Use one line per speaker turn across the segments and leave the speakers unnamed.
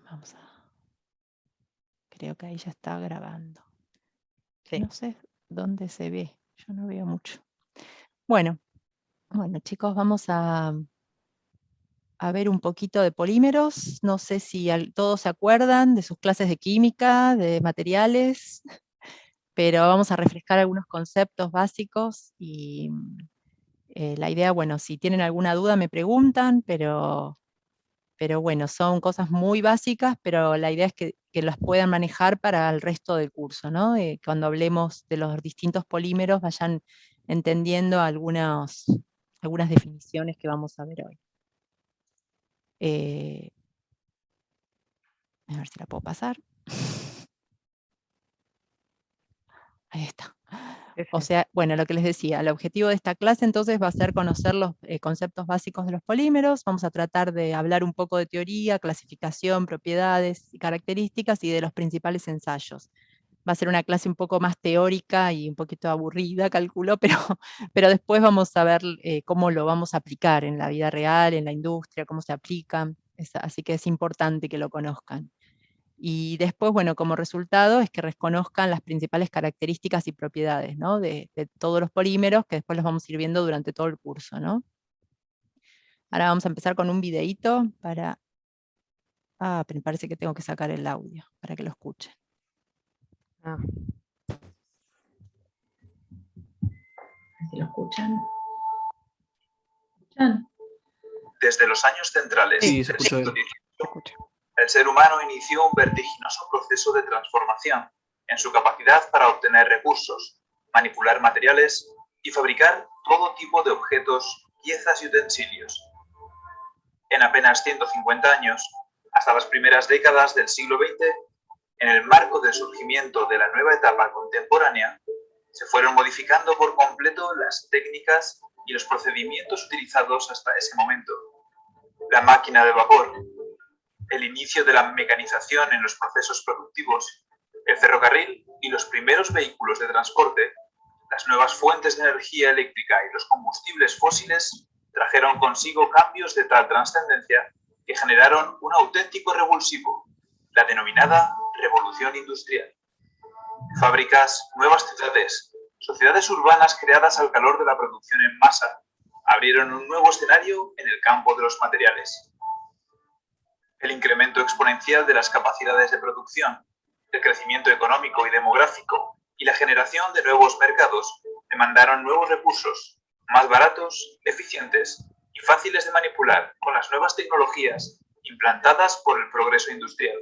Vamos a... Creo que ahí ya está grabando.
Sí.
No sé dónde se ve. Yo no veo mucho. Bueno, chicos, vamos a ver un poquito de polímeros. No sé si todos se acuerdan de sus clases de química, de materiales, pero vamos a refrescar algunos conceptos básicos y la idea, bueno, si tienen alguna duda me preguntan, pero bueno, son cosas muy básicas, pero la idea es que las puedan manejar para el resto del curso, ¿no? Cuando hablemos de los distintos polímeros vayan entendiendo algunas definiciones que vamos a ver hoy. A ver si la puedo pasar. Ahí está. O sea, bueno, lo que les decía, el objetivo de esta clase entonces va a ser conocer los conceptos básicos de los polímeros. Vamos a tratar de hablar un poco de teoría, clasificación, propiedades y características y de los principales ensayos. Va a ser una clase un poco más teórica y un poquito aburrida, calculo, pero después vamos a ver cómo lo vamos a aplicar en la vida real, en la industria, cómo se aplica. Así que es importante que lo conozcan. Y después, bueno, como resultado es que reconozcan las principales características y propiedades, ¿no? de todos los polímeros, que después los vamos a ir viendo durante todo el curso, ¿no? Ahora vamos a empezar con un videíto para... pero parece que tengo que sacar el audio para que lo escuchen.
Ah.
Si lo escuchan.
Desde los años centrales
Sí,
del siglo XVIII, el ser humano inició un vertiginoso proceso de transformación en su capacidad para obtener recursos, manipular materiales y fabricar todo tipo de objetos, piezas y utensilios. En apenas 150 años, hasta las primeras décadas del siglo XX, en el marco del surgimiento de la nueva etapa contemporánea, se fueron modificando por completo las técnicas y los procedimientos utilizados hasta ese momento. La máquina de vapor, el inicio de la mecanización en los procesos productivos, el ferrocarril y los primeros vehículos de transporte, las nuevas fuentes de energía eléctrica y los combustibles fósiles trajeron consigo cambios de tal trascendencia que generaron un auténtico revulsivo, la denominada Revolución Industrial. Fábricas, nuevas ciudades, sociedades urbanas creadas al calor de la producción en masa, abrieron un nuevo escenario en el campo de los materiales. El incremento exponencial de las capacidades de producción, el crecimiento económico y demográfico y la generación de nuevos mercados demandaron nuevos recursos, más baratos, eficientes y fáciles de manipular con las nuevas tecnologías implantadas por el progreso industrial.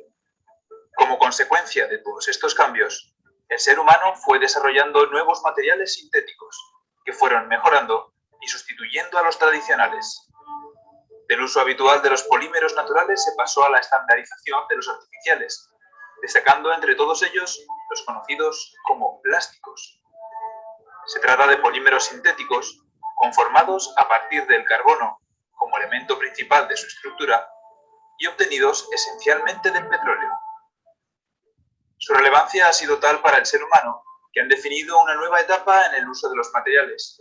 Como consecuencia de todos estos cambios, el ser humano fue desarrollando nuevos materiales sintéticos que fueron mejorando y sustituyendo a los tradicionales. Del uso habitual de los polímeros naturales se pasó a la estandarización de los artificiales, destacando entre todos ellos los conocidos como plásticos. Se trata de polímeros sintéticos conformados a partir del carbono como elemento principal de su estructura y obtenidos esencialmente del petróleo. Su relevancia ha sido tal para el ser humano que han definido una nueva etapa en el uso de los materiales,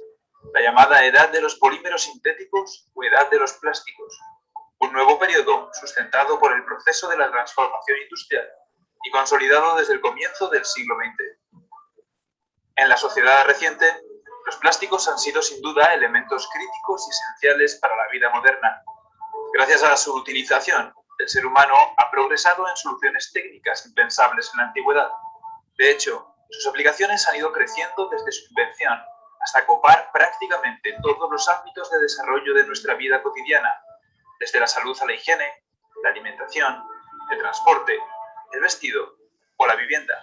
la llamada edad de los polímeros sintéticos o edad de los plásticos, un nuevo periodo sustentado por el proceso de la transformación industrial y consolidado desde el comienzo del siglo XX. En la sociedad reciente, los plásticos han sido sin duda elementos críticos y esenciales para la vida moderna. Gracias a su utilización, el ser humano ha progresado en soluciones técnicas impensables en la antigüedad. De hecho, sus aplicaciones han ido creciendo desde su invención hasta copar prácticamente todos los ámbitos de desarrollo de nuestra vida cotidiana, desde la salud a la higiene, la alimentación, el transporte, el vestido o la vivienda.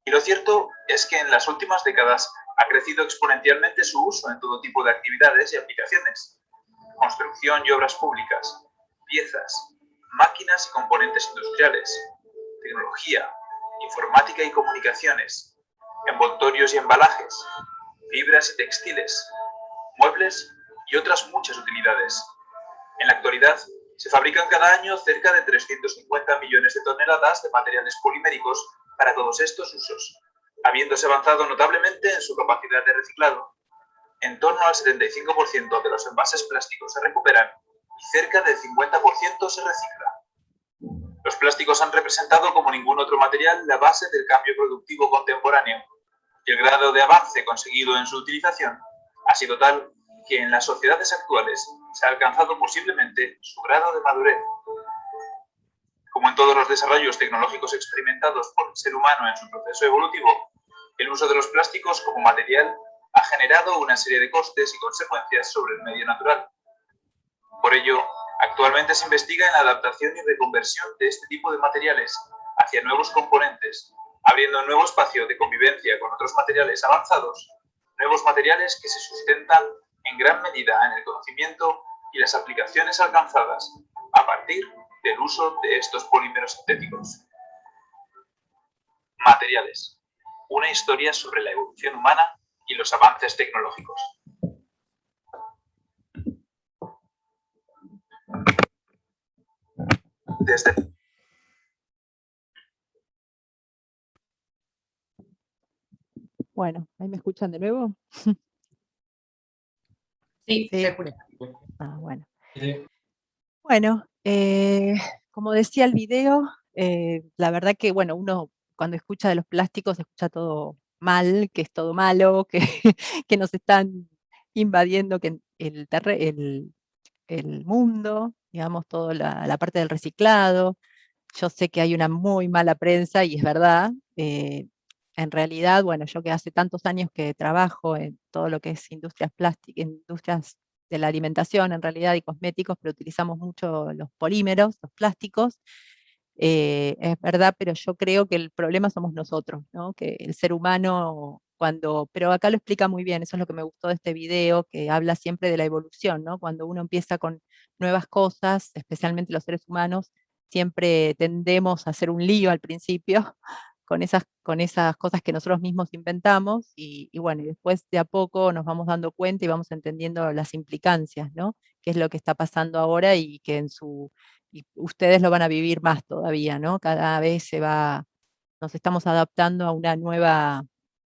Y lo cierto es que en las últimas décadas ha crecido exponencialmente su uso en todo tipo de actividades y aplicaciones: construcción y obras públicas, piezas, máquinas y componentes industriales, tecnología, informática y comunicaciones, envoltorios y embalajes, fibras y textiles, muebles y otras muchas utilidades. En la actualidad, se fabrican cada año cerca de 350 millones de toneladas de materiales poliméricos para todos estos usos, habiéndose avanzado notablemente en su capacidad de reciclado. En torno al 75% de los envases plásticos se recuperan y cerca del 50% se recicla. Los plásticos han representado como ningún otro material la base del cambio productivo contemporáneo, y el grado de avance conseguido en su utilización ha sido tal que en las sociedades actuales se ha alcanzado posiblemente su grado de madurez. Como en todos los desarrollos tecnológicos experimentados por el ser humano en su proceso evolutivo, el uso de los plásticos como material ha generado una serie de costes y consecuencias sobre el medio natural. Por ello, actualmente se investiga en la adaptación y reconversión de este tipo de materiales hacia nuevos componentes, abriendo un nuevo espacio de convivencia con otros materiales avanzados, nuevos materiales que se sustentan en gran medida en el conocimiento y las aplicaciones alcanzadas a partir del uso de estos polímeros sintéticos. Materiales. Una historia sobre la evolución humana y los avances tecnológicos.
Bueno, ¿ahí me escuchan de nuevo?
Sí,
Sí.
se escucha.
Bueno.
Sí.
Bueno, como decía el video, la verdad que, bueno, uno cuando escucha de los plásticos escucha todo mal, que es todo malo, que, que nos están invadiendo que el mundo, digamos, toda la parte del reciclado. Yo sé que hay una muy mala prensa y es verdad. En realidad, bueno, yo que hace tantos años que trabajo en todo lo que es industrias plásticas, industrias de la alimentación en realidad y cosméticos, pero utilizamos mucho los polímeros, los plásticos. Es verdad, pero yo creo que el problema somos nosotros, ¿no? Que el ser humano, pero acá lo explica muy bien, eso es lo que me gustó de este video, que habla siempre de la evolución, ¿no? Cuando uno empieza con nuevas cosas, especialmente los seres humanos, siempre tendemos a hacer un lío al principio con esas cosas que nosotros mismos inventamos, y bueno, y después de a poco nos vamos dando cuenta y vamos entendiendo las implicancias, ¿no? Qué es lo que está pasando ahora y que y ustedes lo van a vivir más todavía, ¿no? Cada vez nos estamos adaptando a una nueva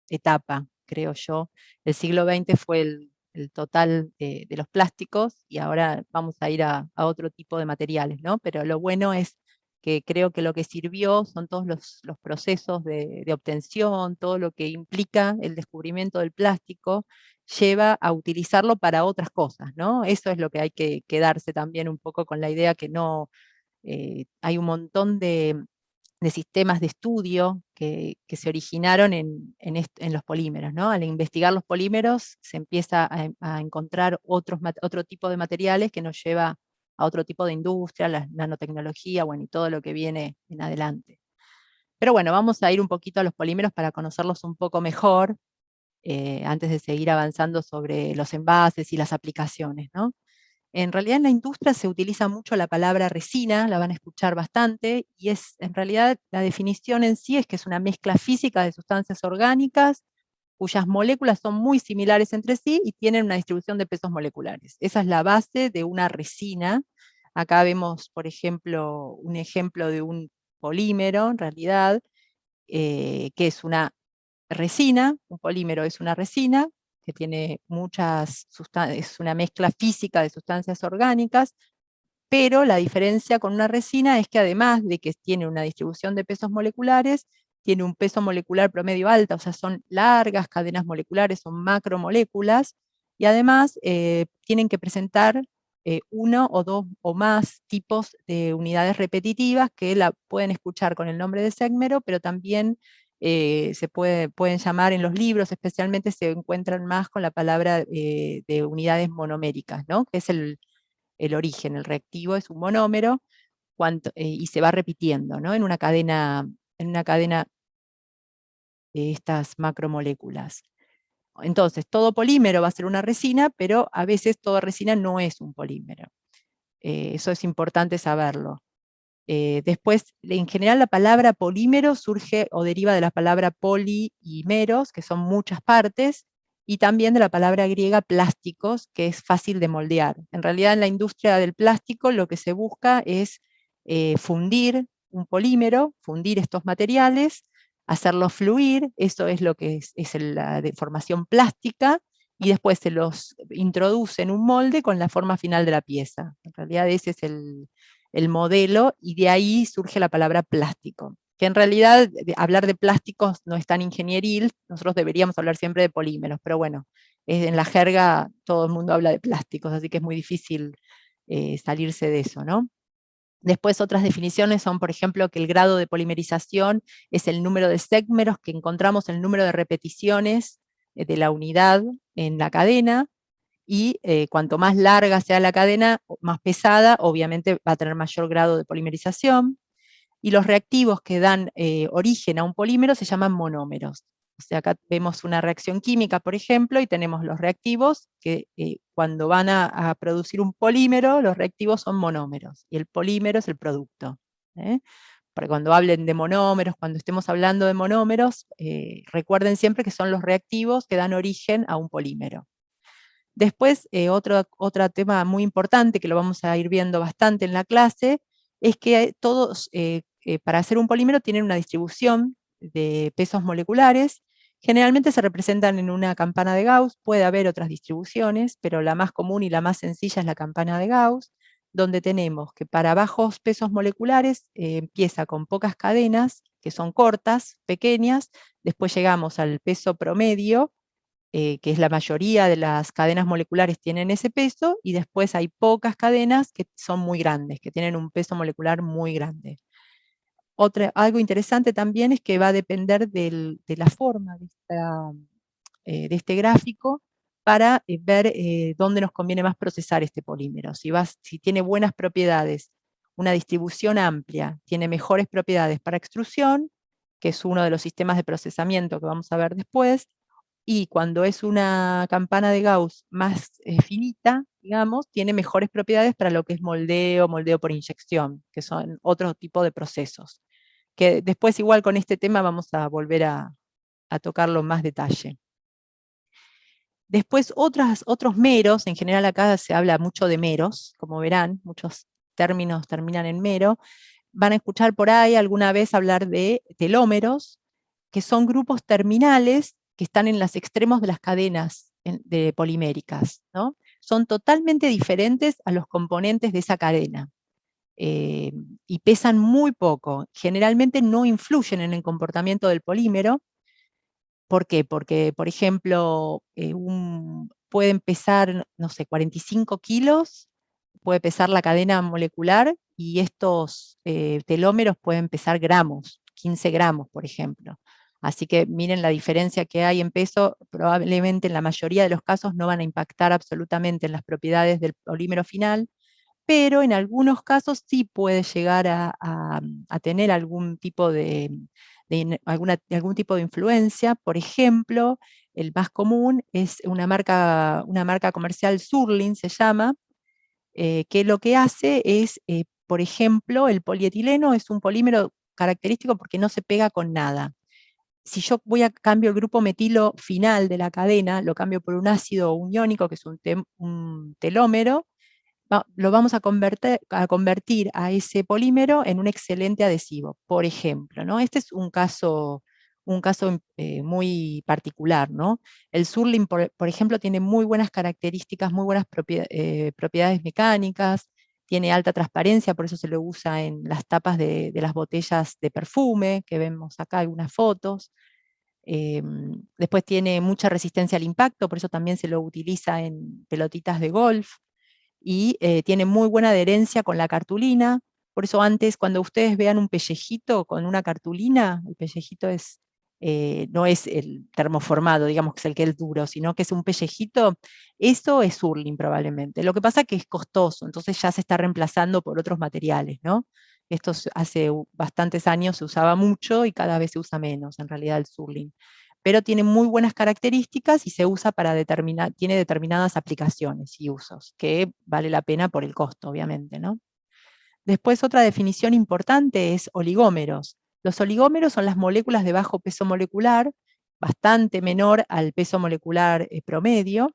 etapa, creo yo. El siglo XX fue el total de los plásticos y ahora vamos a ir a otro tipo de materiales, ¿no? Pero lo bueno es que creo que lo que sirvió son todos los procesos de obtención, todo lo que implica el descubrimiento del plástico, lleva a utilizarlo para otras cosas, ¿no? Eso es lo que hay que quedarse también un poco con la idea que no, hay un montón de sistemas de estudio que se originaron en los polímeros, ¿no? Al investigar los polímeros se empieza a encontrar otro tipo de materiales que nos lleva a otro tipo de industria, la nanotecnología, bueno, y todo lo que viene en adelante. Pero bueno, vamos a ir un poquito a los polímeros para conocerlos un poco mejor, antes de seguir avanzando sobre los envases y las aplicaciones, ¿no? En realidad en la industria se utiliza mucho la palabra resina, la van a escuchar bastante, y en realidad la definición en sí es que es una mezcla física de sustancias orgánicas cuyas moléculas son muy similares entre sí y tienen una distribución de pesos moleculares. Esa es la base de una resina. Acá vemos, por ejemplo, un ejemplo de un polímero, en realidad, que es una resina. Un polímero es una resina que tiene muchas sustancias, es una mezcla física de sustancias orgánicas, pero la diferencia con una resina es que además de que tiene una distribución de pesos moleculares, tiene un peso molecular promedio alta, o sea, son largas cadenas moleculares, son macromoléculas, y además tienen que presentar uno o dos o más tipos de unidades repetitivas que la pueden escuchar con el nombre de ségmero, pero también pueden llamar en los libros, especialmente se encuentran más con la palabra de unidades monoméricas, ¿no? Que es el origen, el reactivo es un monómero, y se va repitiendo, ¿no? En una cadena de estas macromoléculas. Entonces, todo polímero va a ser una resina, pero a veces toda resina no es un polímero. Eso es importante saberlo. Después, en general, la palabra polímero surge o deriva de la palabra poli y meros, que son muchas partes, y también de la palabra griega plásticos, que es fácil de moldear. En realidad, en la industria del plástico lo que se busca es fundir un polímero, fundir estos materiales, hacerlos fluir, eso es lo que es la deformación plástica, y después se los introduce en un molde con la forma final de la pieza. En realidad ese es el modelo, y de ahí surge la palabra plástico, que en realidad hablar de plásticos no es tan ingenieril, nosotros deberíamos hablar siempre de polímeros, pero bueno, en la jerga todo el mundo habla de plásticos, así que es muy difícil salirse de eso, ¿no? Después otras definiciones son, por ejemplo, que el grado de polimerización es el número de segmeros que encontramos, el número de repeticiones de la unidad en la cadena, y cuanto más larga sea la cadena, más pesada, obviamente va a tener mayor grado de polimerización. Y los reactivos que dan origen a un polímero se llaman monómeros. O sea, acá vemos una reacción química, por ejemplo, y tenemos los reactivos que cuando van a producir un polímero, los reactivos son monómeros, y el polímero es el producto. Para cuando hablen de monómeros, cuando estemos hablando de monómeros, recuerden siempre que son los reactivos que dan origen a un polímero. Después, otro tema muy importante que lo vamos a ir viendo bastante en la clase, es que todos, para hacer un polímero, tienen una distribución de pesos moleculares. Generalmente se representan en una campana de Gauss, puede haber otras distribuciones, pero la más común y la más sencilla es la campana de Gauss, donde tenemos que para bajos pesos moleculares empieza con pocas cadenas, que son cortas, pequeñas, después llegamos al peso promedio, que es la mayoría de las cadenas moleculares tienen ese peso, y después hay pocas cadenas que son muy grandes, que tienen un peso molecular muy grande. Algo interesante también es que va a depender de la forma de este gráfico para ver dónde nos conviene más procesar este polímero. Si tiene buenas propiedades, una distribución amplia, tiene mejores propiedades para extrusión, que es uno de los sistemas de procesamiento que vamos a ver después, y cuando es una campana de Gauss más finita, digamos, tiene mejores propiedades para lo que es moldeo por inyección, que son otro tipo de procesos, que después igual con este tema vamos a volver a tocarlo en más detalle. Después otros meros, en general acá se habla mucho de meros, como verán, muchos términos terminan en mero. Van a escuchar por ahí alguna vez hablar de telómeros, que son grupos terminales que están en los extremos de las cadenas poliméricas, ¿no? Son totalmente diferentes a los componentes de esa cadena, y pesan muy poco. Generalmente no influyen en el comportamiento del polímero. ¿Por qué? Porque, por ejemplo, pueden pesar, no sé, 45 kilos, puede pesar la cadena molecular, y estos telómeros pueden pesar gramos, 15 gramos, por ejemplo. Así que miren la diferencia que hay en peso, probablemente en la mayoría de los casos no van a impactar absolutamente en las propiedades del polímero final, pero en algunos casos sí puede llegar a tener algún tipo de influencia. Por ejemplo, el más común es una marca comercial, Surlyn se llama, que lo que hace es, por ejemplo, el polietileno es un polímero característico porque no se pega con nada. Si yo cambio el grupo metilo final de la cadena, lo cambio por un ácido uniónico, que es un telómero, lo vamos a convertir a ese polímero en un excelente adhesivo, por ejemplo, ¿no? Este es un caso muy particular, ¿no? El Surlyn, por ejemplo, tiene muy buenas características, muy buenas propiedades mecánicas, tiene alta transparencia, por eso se lo usa en las tapas de las botellas de perfume, que vemos acá algunas fotos. Después tiene mucha resistencia al impacto, por eso también se lo utiliza en pelotitas de golf, y tiene muy buena adherencia con la cartulina. Por eso antes, cuando ustedes vean un pellejito con una cartulina, el pellejito no es el termoformado, digamos que es el que es duro, sino que es un pellejito, eso es Surlyn probablemente. Lo que pasa es que es costoso, entonces ya se está reemplazando por otros materiales, ¿no? Esto hace bastantes años se usaba mucho y cada vez se usa menos, en realidad, el Surlyn. Pero tiene muy buenas características y se usa tiene determinadas aplicaciones y usos, que vale la pena por el costo, obviamente, ¿no? Después, otra definición importante es oligómeros. Los oligómeros son las moléculas de bajo peso molecular, bastante menor al peso molecular promedio,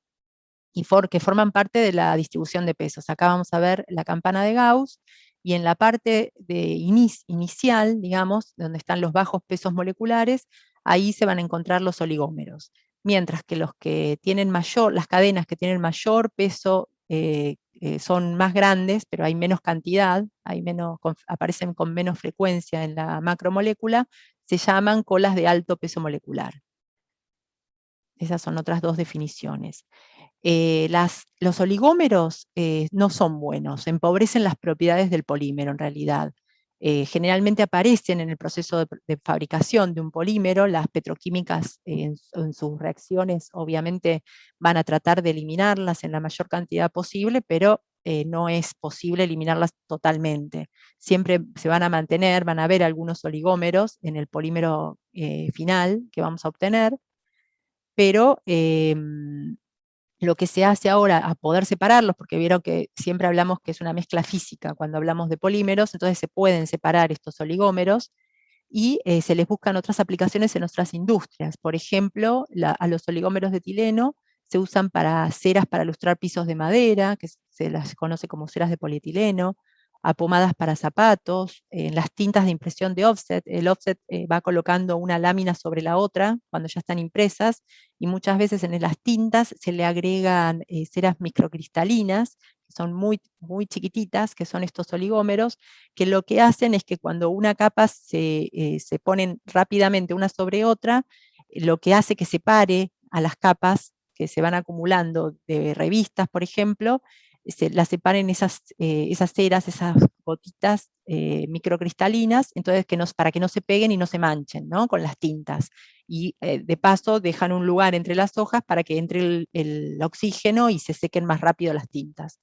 y que forman parte de la distribución de pesos. Acá vamos a ver la campana de Gauss, y en la parte inicial, digamos, donde están los bajos pesos moleculares, ahí se van a encontrar los oligómeros. Mientras que las cadenas que tienen mayor peso son más grandes, pero hay menos cantidad, aparecen con menos frecuencia en la macromolécula, se llaman colas de alto peso molecular. Esas son otras dos definiciones. Los oligómeros no son buenos, empobrecen las propiedades del polímero en realidad. Generalmente aparecen en el proceso de fabricación de un polímero. Las petroquímicas en sus reacciones obviamente van a tratar de eliminarlas en la mayor cantidad posible, pero no es posible eliminarlas totalmente. Siempre se van a mantener, van a haber algunos oligómeros en el polímero final que vamos a obtener, pero lo que se hace ahora a poder separarlos, porque vieron que siempre hablamos que es una mezcla física cuando hablamos de polímeros, entonces se pueden separar estos oligómeros y se les buscan otras aplicaciones en otras industrias. Por ejemplo, a los oligómeros de etileno se usan para ceras para lustrar pisos de madera, que se las conoce como ceras de polietileno, a pomadas para zapatos, en las tintas de impresión de offset. El offset va colocando una lámina sobre la otra cuando ya están impresas, y muchas veces en las tintas se le agregan ceras microcristalinas, que son muy, muy chiquititas, que son estos oligómeros, que lo que hacen es que cuando una capa se ponen rápidamente una sobre otra, lo que hace que separe a las capas que se van acumulando de revistas, por ejemplo, las separen esas ceras, esas gotitas microcristalinas, entonces para que no se peguen y no se manchen, ¿no?, con las tintas. Y de paso dejan un lugar entre las hojas para que entre el oxígeno y se sequen más rápido las tintas.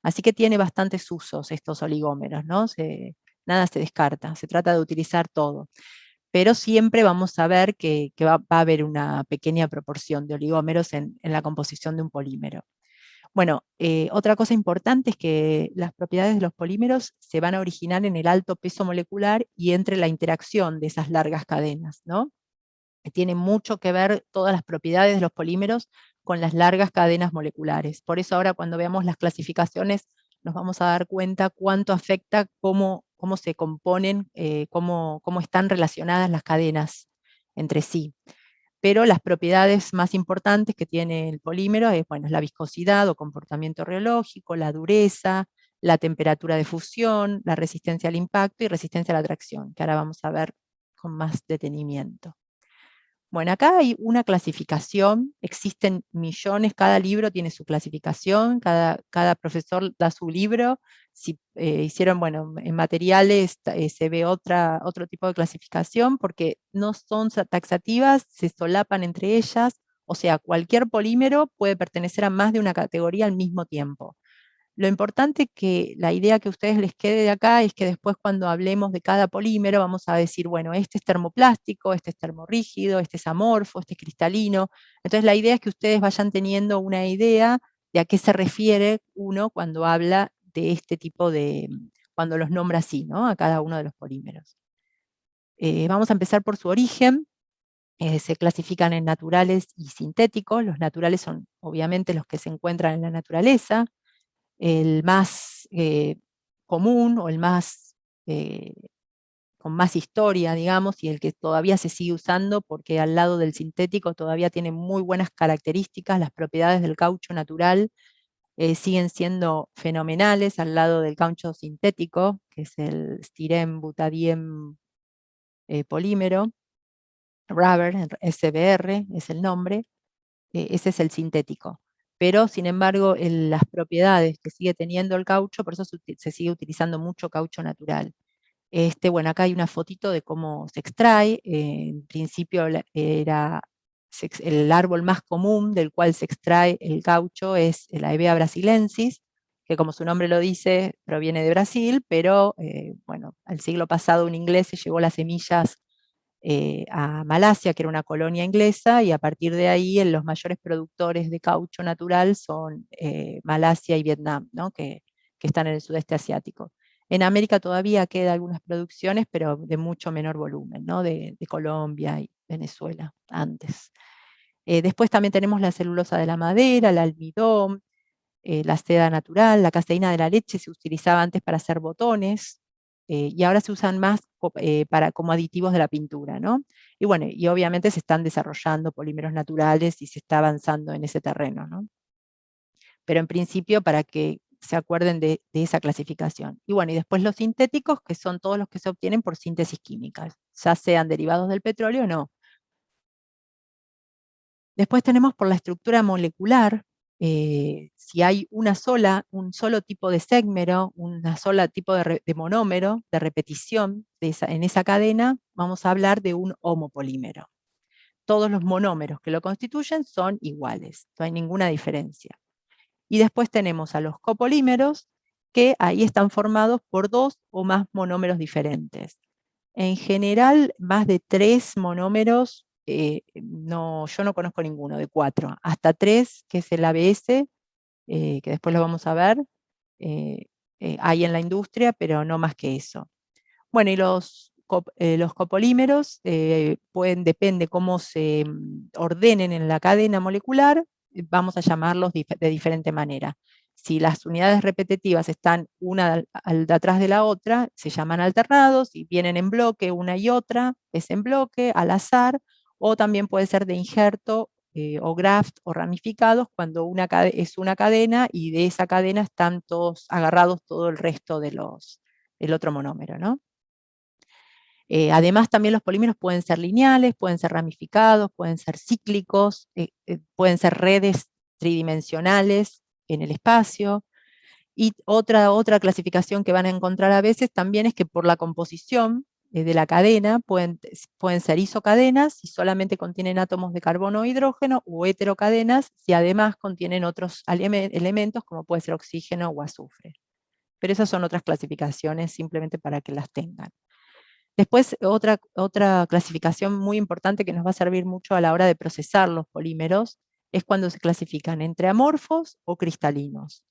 Así que tiene bastantes usos estos oligómeros, ¿no? Nada se descarta, se trata de utilizar todo. Pero siempre vamos a ver que va a haber una pequeña proporción de oligómeros en la composición de un polímero. Bueno, otra cosa importante es que las propiedades de los polímeros se van a originar en el alto peso molecular y entre la interacción de esas largas cadenas, ¿no? Tiene mucho que ver todas las propiedades de los polímeros con las largas cadenas moleculares. Por eso ahora cuando veamos las clasificaciones nos vamos a dar cuenta cuánto afecta cómo se componen, cómo están relacionadas las cadenas entre sí. Pero las propiedades más importantes que tiene el polímero es la viscosidad o comportamiento reológico, la dureza, la temperatura de fusión, la resistencia al impacto y resistencia a la tracción, que ahora vamos a ver con más detenimiento. Bueno, acá hay una clasificación, existen millones, cada libro tiene su clasificación, cada profesor da su libro. Si hicieron, en materiales se ve otro tipo de clasificación, porque no son taxativas, se solapan entre ellas, o sea, cualquier polímero puede pertenecer a más de una categoría al mismo tiempo. Lo importante que la idea que a ustedes les quede de acá es que después cuando hablemos de cada polímero vamos a decir, bueno, este es termoplástico, este es termorrígido, este es amorfo, este es cristalino. Entonces la idea es que ustedes vayan teniendo una idea de a qué se refiere uno cuando habla de este tipo cuando los nombra así, ¿no?, a cada uno de los polímeros. Vamos a empezar por su origen. Se clasifican en naturales y sintéticos. Los naturales son obviamente los que se encuentran en la naturaleza. El más común o el más con más historia, digamos, y el que todavía se sigue usando porque al lado del sintético todavía tiene muy buenas características. Las propiedades del caucho natural siguen siendo fenomenales al lado del caucho sintético, que es el styrene butadiene polímero, rubber, SBR es el nombre. Ese es el sintético. Pero, sin embargo, las propiedades que sigue teniendo el caucho, por eso se sigue utilizando mucho caucho natural. Acá hay una fotito de cómo se extrae. En principio el árbol más común del cual se extrae el caucho es la Hevea brasilensis, que como su nombre lo dice, proviene de Brasil, pero al siglo pasado un inglés se llevó las semillas a Malasia, que era una colonia inglesa, y a partir de ahí los mayores productores de caucho natural son Malasia y Vietnam, ¿no?, que están en el sudeste asiático. En América todavía quedan algunas producciones, pero de mucho menor volumen, ¿no?, de Colombia y Venezuela antes. Después también tenemos la celulosa de la madera, el almidón, la seda natural, la caseína de la leche se utilizaba antes para hacer botones, y ahora se usan más como aditivos de la pintura, ¿no? Y obviamente se están desarrollando polímeros naturales y se está avanzando en ese terreno, ¿no? Pero en principio, para que se acuerden de esa clasificación. Y bueno, y después los sintéticos, que son todos los que se obtienen por síntesis química, ya sean derivados del petróleo o no. Después tenemos por la estructura molecular, si hay un solo tipo de ségmero, una sola tipo de monómero, de repetición en esa cadena, vamos a hablar de un homopolímero. Todos los monómeros que lo constituyen son iguales, no hay ninguna diferencia. Y después tenemos a los copolímeros, que ahí están formados por 2 o más monómeros diferentes. En general, más de 3 monómeros, yo no conozco ninguno, de 4. Hasta 3, que es el ABS, que después lo vamos a ver, hay en la industria, pero no más que eso. Bueno, y los copolímeros depende cómo se ordenen en la cadena molecular, vamos a llamarlos de diferente manera. Si las unidades repetitivas están una atrás de la otra, se llaman alternados, y vienen en bloque una y otra, es en bloque, al azar, o también puede ser de injerto o graft o ramificados, cuando es una cadena y de esa cadena están todos agarrados todo el resto del otro monómero, ¿no? Además, también los polímeros pueden ser lineales, pueden ser ramificados, pueden ser cíclicos, pueden ser redes tridimensionales en el espacio. Y otra clasificación que van a encontrar a veces también es que por la composición de la cadena pueden ser isocadenas si solamente contienen átomos de carbono o hidrógeno, o heterocadenas si además contienen otros elementos como puede ser oxígeno o azufre. Pero esas son otras clasificaciones simplemente para que las tengan. Después, otra clasificación muy importante que nos va a servir mucho a la hora de procesar los polímeros es cuando se clasifican entre amorfos o cristalinos.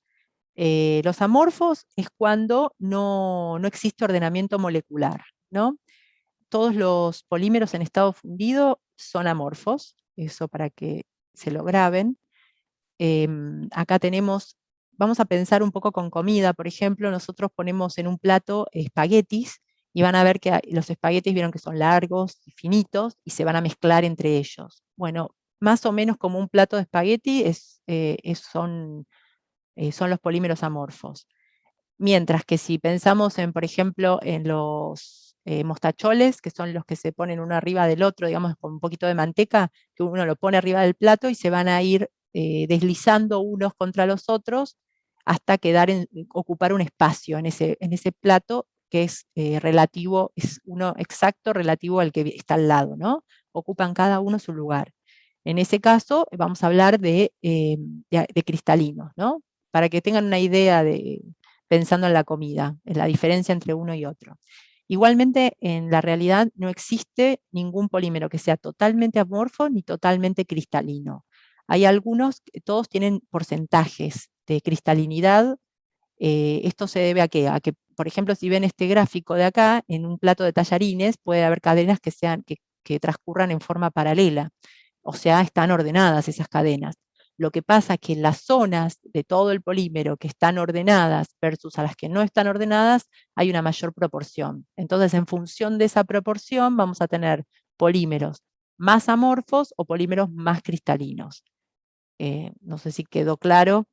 Los amorfos es cuando no existe ordenamiento molecular, ¿no? Todos los polímeros en estado fundido son amorfos, eso para que se lo graben. Acá vamos a pensar un poco con comida, por ejemplo, nosotros ponemos en un plato espaguetis, y van a ver que los espaguetis vieron que son largos y finitos, y se van a mezclar entre ellos. Bueno, más o menos como un plato de espagueti son los polímeros amorfos. Mientras que si pensamos por ejemplo, en los mostacholes, que son los que se ponen uno arriba del otro, digamos, con un poquito de manteca, que uno lo pone arriba del plato y se van a ir deslizando unos contra los otros hasta ocupar un espacio en ese plato que es relativo, es uno exacto relativo al que está al lado, ¿no? Ocupan cada uno su lugar. En ese caso, vamos a hablar de cristalinos, ¿no? Para que tengan una idea pensando en la comida, en la diferencia entre uno y otro. Igualmente, en la realidad no existe ningún polímero que sea totalmente amorfo ni totalmente cristalino. Hay algunos, todos tienen porcentajes de cristalinidad. Esto se debe a qué? A que, por ejemplo, si ven este gráfico de acá, en un plato de tallarines puede haber cadenas que transcurran en forma paralela. O sea, están ordenadas esas cadenas. Lo que pasa es que en las zonas de todo el polímero que están ordenadas versus a las que no están ordenadas, hay una mayor proporción. Entonces, en función de esa proporción, vamos a tener polímeros más amorfos o polímeros más cristalinos. No sé si quedó claro,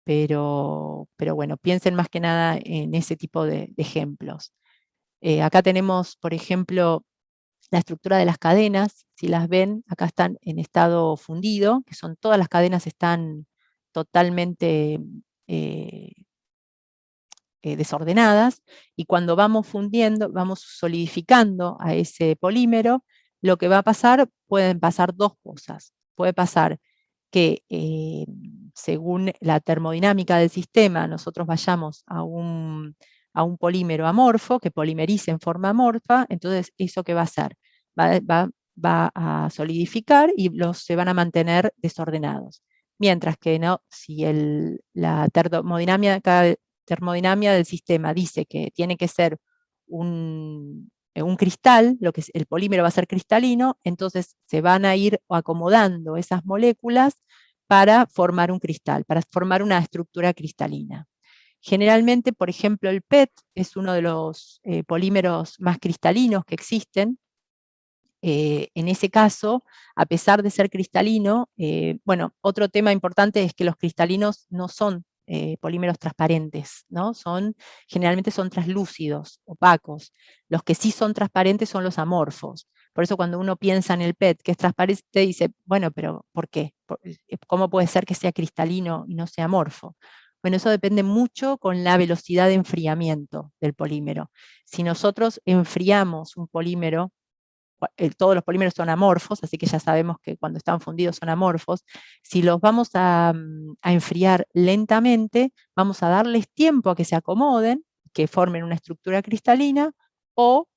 pero bueno, piensen más que nada en ese tipo de ejemplos. Acá tenemos, por ejemplo, la estructura de las cadenas. Si las ven, acá están en estado fundido, que son todas las cadenas están totalmente desordenadas, y cuando vamos fundiendo, vamos solidificando a ese polímero, lo que va a pasar, pueden pasar dos cosas. Puede pasar que según la termodinámica del sistema, nosotros vayamos a un polímero amorfo, que polimerice en forma amorfa. Entonces, ¿eso qué va a hacer? Va a solidificar y se van a mantener desordenados. Mientras que no, si la termodinámica del sistema dice que tiene que ser un cristal, el polímero va a ser cristalino, entonces se van a ir acomodando esas moléculas para formar un cristal, para formar una estructura cristalina. Generalmente, por ejemplo, el PET es uno de los polímeros más cristalinos que existen. En ese caso, a pesar de ser cristalino, bueno, otro tema importante es que los cristalinos no son polímeros transparentes, ¿no? Generalmente son translúcidos, opacos. Los que sí son transparentes son los amorfos. Por eso cuando uno piensa en el PET, que es transparente, dice, bueno, pero ¿por qué? ¿Cómo puede ser que sea cristalino y no sea amorfo? Bueno, eso depende mucho con la velocidad de enfriamiento del polímero. Si nosotros enfriamos un polímero, todos los polímeros son amorfos, así que ya sabemos que cuando están fundidos son amorfos. Si los vamos a enfriar lentamente, vamos a darles tiempo a que se acomoden, que formen una estructura cristalina, o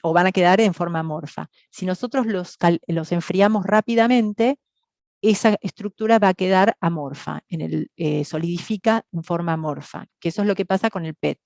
van a quedar en forma amorfa. Si nosotros los enfriamos rápidamente, esa estructura va a quedar amorfa, solidifica en forma amorfa, que eso es lo que pasa con el PET.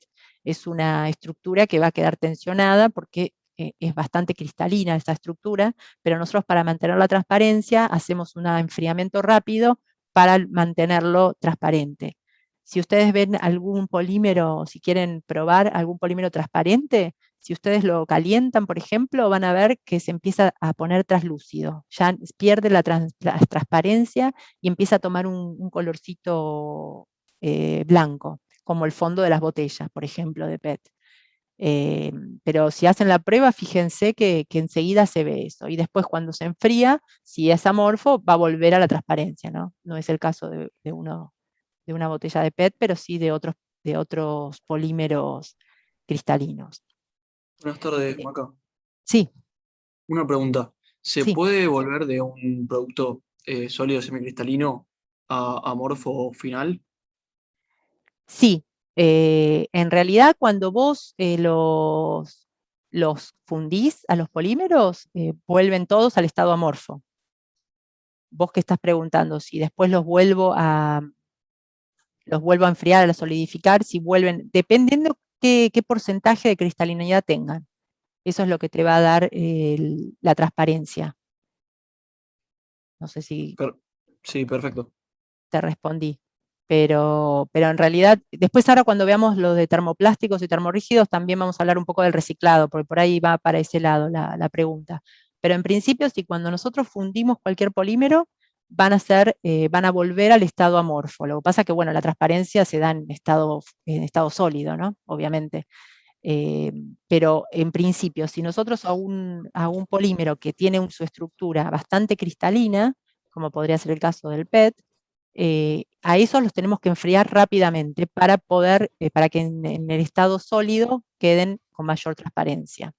Es una estructura que va a quedar tensionada porque es bastante cristalina esta estructura, pero nosotros para mantener la transparencia hacemos un enfriamiento rápido para mantenerlo transparente. Si ustedes ven algún polímero, si quieren probar algún polímero transparente, si ustedes lo calientan, por ejemplo, van a ver que se empieza a poner translúcido. Ya pierde la transparencia y empieza a tomar un colorcito blanco, como el fondo de las botellas, por ejemplo, de PET. Pero si hacen la prueba, fíjense que enseguida se ve eso. Y después cuando se enfría, si es amorfo, va a volver a la transparencia, ¿no? No es el caso de una botella de PET, pero sí de otros polímeros cristalinos.
Buenas tardes, Maca.
Sí.
Una pregunta. ¿Se
Sí.
puede volver de un producto sólido semicristalino a amorfo final?
Sí. En realidad, cuando vos los fundís a los polímeros, vuelven todos al estado amorfo. Vos que estás preguntando, si después los vuelvo a enfriar, a solidificar, si vuelven, dependiendo qué porcentaje de cristalinidad tengan. Eso es lo que te va a dar la transparencia. No sé si
Sí, perfecto.
te respondí. Pero en realidad, después ahora cuando veamos lo de termoplásticos y termorrígidos, también vamos a hablar un poco del reciclado, porque por ahí va para ese lado la pregunta. Pero en principio, sí, cuando nosotros fundimos cualquier polímero, van a volver al estado amorfo. Lo que pasa es que, bueno, la transparencia se da en estado sólido, ¿no? Obviamente. Pero en principio, si nosotros a un polímero que tiene su estructura bastante cristalina, como podría ser el caso del PET, a esos los tenemos que enfriar rápidamente para que en el estado sólido queden con mayor transparencia.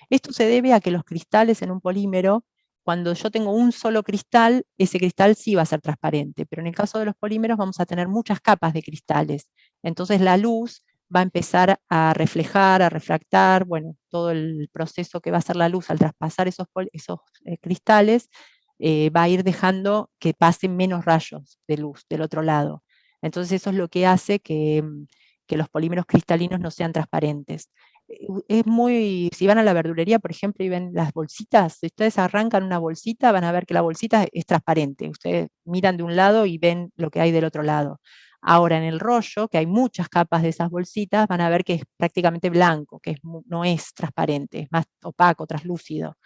Esto se debe a que los cristales en un polímero, cuando yo tengo un solo cristal, ese cristal sí va a ser transparente, pero en el caso de los polímeros vamos a tener muchas capas de cristales. Entonces la luz va a empezar a reflejar, a refractar, bueno, todo el proceso que va a hacer la luz al traspasar esos cristales, va a ir dejando que pasen menos rayos de luz del otro lado. Entonces eso es lo que hace que los polímeros cristalinos no sean transparentes. Si van a la verdulería, por ejemplo, y ven las bolsitas, si ustedes arrancan una bolsita, van a ver que la bolsita es transparente. Ustedes miran de un lado y ven lo que hay del otro lado. Ahora, en el rollo, que hay muchas capas de esas bolsitas, van a ver que es prácticamente blanco, que no es transparente, es más opaco, translúcido.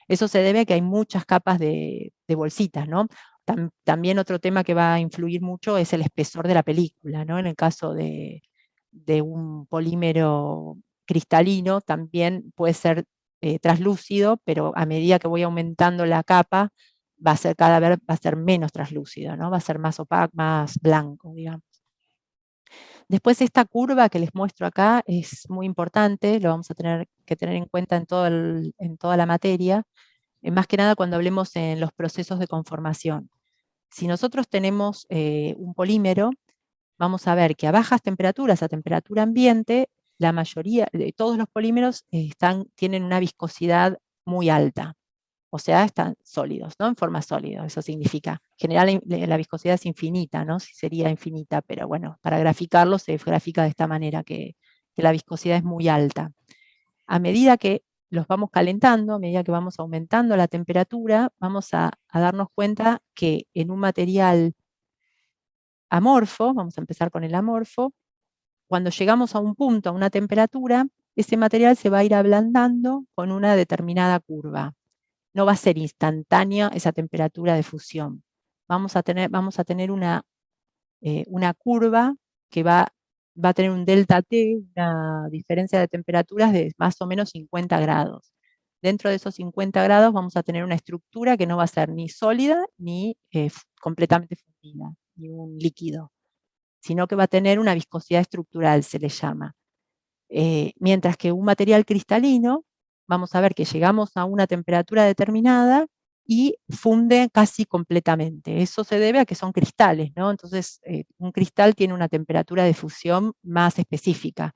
Eso se debe a que hay muchas capas de bolsitas, ¿no? También otro tema que va a influir mucho es el espesor de la película, ¿no? En el caso de un polímero cristalino también puede ser translúcido, pero a medida que voy aumentando la capa, cada vez va a ser menos translúcido, ¿no? Va a ser más opaco, más blanco, digamos. Después esta curva que les muestro acá es muy importante, lo vamos a tener que tener en cuenta en toda la materia, más que nada cuando hablemos en los procesos de conformación. Si nosotros tenemos un polímero, vamos a ver que a bajas temperaturas, a temperatura ambiente, la mayoría de todos los polímeros tienen una viscosidad muy alta. O sea, están sólidos, ¿no? En forma sólida, eso significa. En general la viscosidad es infinita, ¿no? Si sería infinita, pero bueno, para graficarlo se grafica de esta manera, que la viscosidad es muy alta. A medida que los vamos calentando, a medida que vamos aumentando la temperatura, vamos a darnos cuenta que en un material amorfo, vamos a empezar con el amorfo, cuando llegamos a un punto, a una temperatura, ese material se va a ir ablandando con una determinada curva. No va a ser instantánea esa temperatura de fusión. vamos a tener una curva que va a tener un delta T, una diferencia de temperaturas de más o menos 50 grados. Dentro de esos 50 grados vamos a tener una estructura que no va a ser ni sólida ni completamente fundida, ni un líquido, sino que va a tener una viscosidad estructural, se le llama. Mientras que un material cristalino, vamos a ver que llegamos a una temperatura determinada y funde casi completamente. Eso se debe a que son cristales, ¿no? Entonces, un cristal tiene una temperatura de fusión más específica.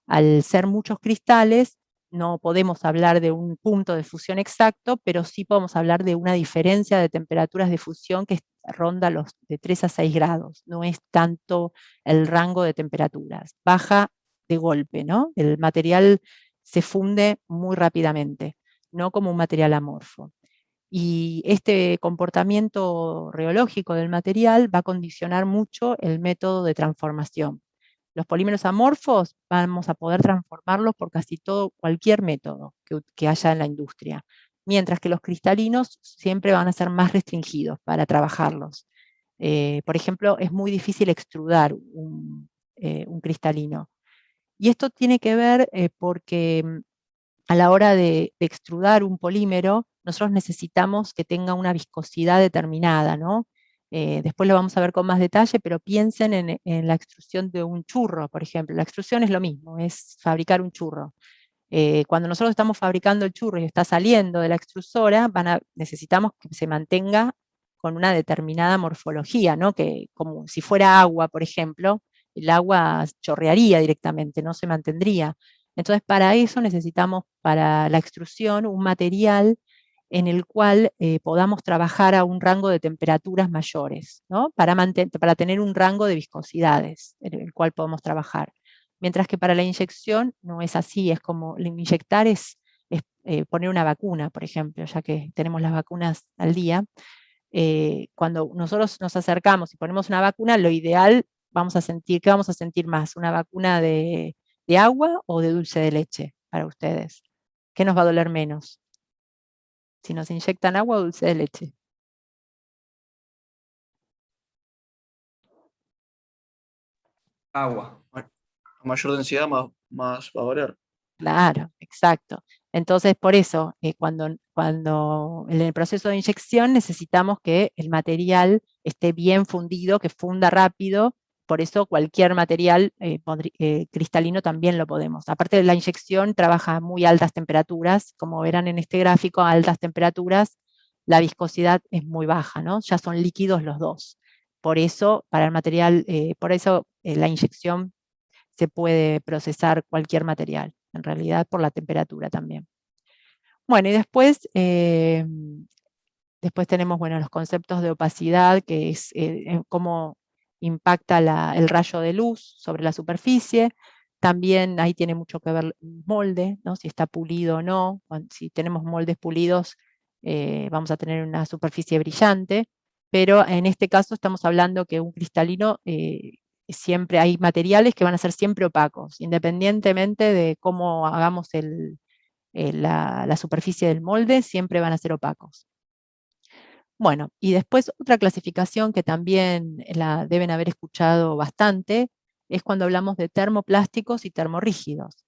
Al ser muchos cristales, no podemos hablar de un punto de fusión exacto, pero sí podemos hablar de una diferencia de temperaturas de fusión que ronda los de 3 a 6 grados. No es tanto el rango de temperaturas. Baja de golpe, ¿no? El material se funde muy rápidamente, no como un material amorfo. Y este comportamiento reológico del material va a condicionar mucho el método de transformación. Los polímeros amorfos vamos a poder transformarlos por casi cualquier método que haya en la industria, mientras que los cristalinos siempre van a ser más restringidos para trabajarlos. Por ejemplo, es muy difícil extrudar un cristalino. Y esto tiene que ver porque a la hora de extrudar un polímero, nosotros necesitamos que tenga una viscosidad determinada, ¿no? Después lo vamos a ver con más detalle, pero piensen en la extrusión de un churro, por ejemplo. La extrusión es lo mismo, es fabricar un churro. Cuando nosotros estamos fabricando el churro y está saliendo de la extrusora, necesitamos que se mantenga con una determinada morfología, ¿no? Que como si fuera agua, por ejemplo, el agua chorrearía directamente, no se mantendría. Entonces, para eso necesitamos, para la extrusión, un material en el cual podamos trabajar a un rango de temperaturas mayores, ¿no? Para tener un rango de viscosidades en el cual podemos trabajar. Mientras que para la inyección no es así, es como inyectar es poner una vacuna, por ejemplo, ya que tenemos las vacunas al día. Cuando nosotros nos acercamos y ponemos una vacuna, lo ideal, ¿qué vamos a sentir más? ¿Una vacuna de agua o de dulce de leche para ustedes? ¿Qué nos va a doler menos? Si nos inyectan agua o dulce de leche.
Agua. A mayor densidad, más va a doler.
Claro, exacto. Entonces, por eso, cuando en el proceso de inyección necesitamos que el material esté bien fundido, que funda rápido. Por eso cualquier material cristalino también lo podemos. Aparte de la inyección, trabaja a muy altas temperaturas. Como verán en este gráfico, a altas temperaturas, la viscosidad es muy baja, ¿no? Ya son líquidos los dos. Por eso, para el material, la inyección se puede procesar cualquier material, en realidad por la temperatura también. Bueno, y después tenemos los conceptos de opacidad, que es cómo impacta el rayo de luz sobre la superficie. También ahí tiene mucho que ver el molde, ¿no? Si está pulido o no. Si tenemos moldes pulidos, vamos a tener una superficie brillante, pero en este caso estamos hablando que un cristalino siempre hay materiales que van a ser siempre opacos, independientemente de cómo hagamos la superficie del molde, siempre van a ser opacos. Bueno, y después otra clasificación que también la deben haber escuchado bastante, es cuando hablamos de termoplásticos y termorrígidos.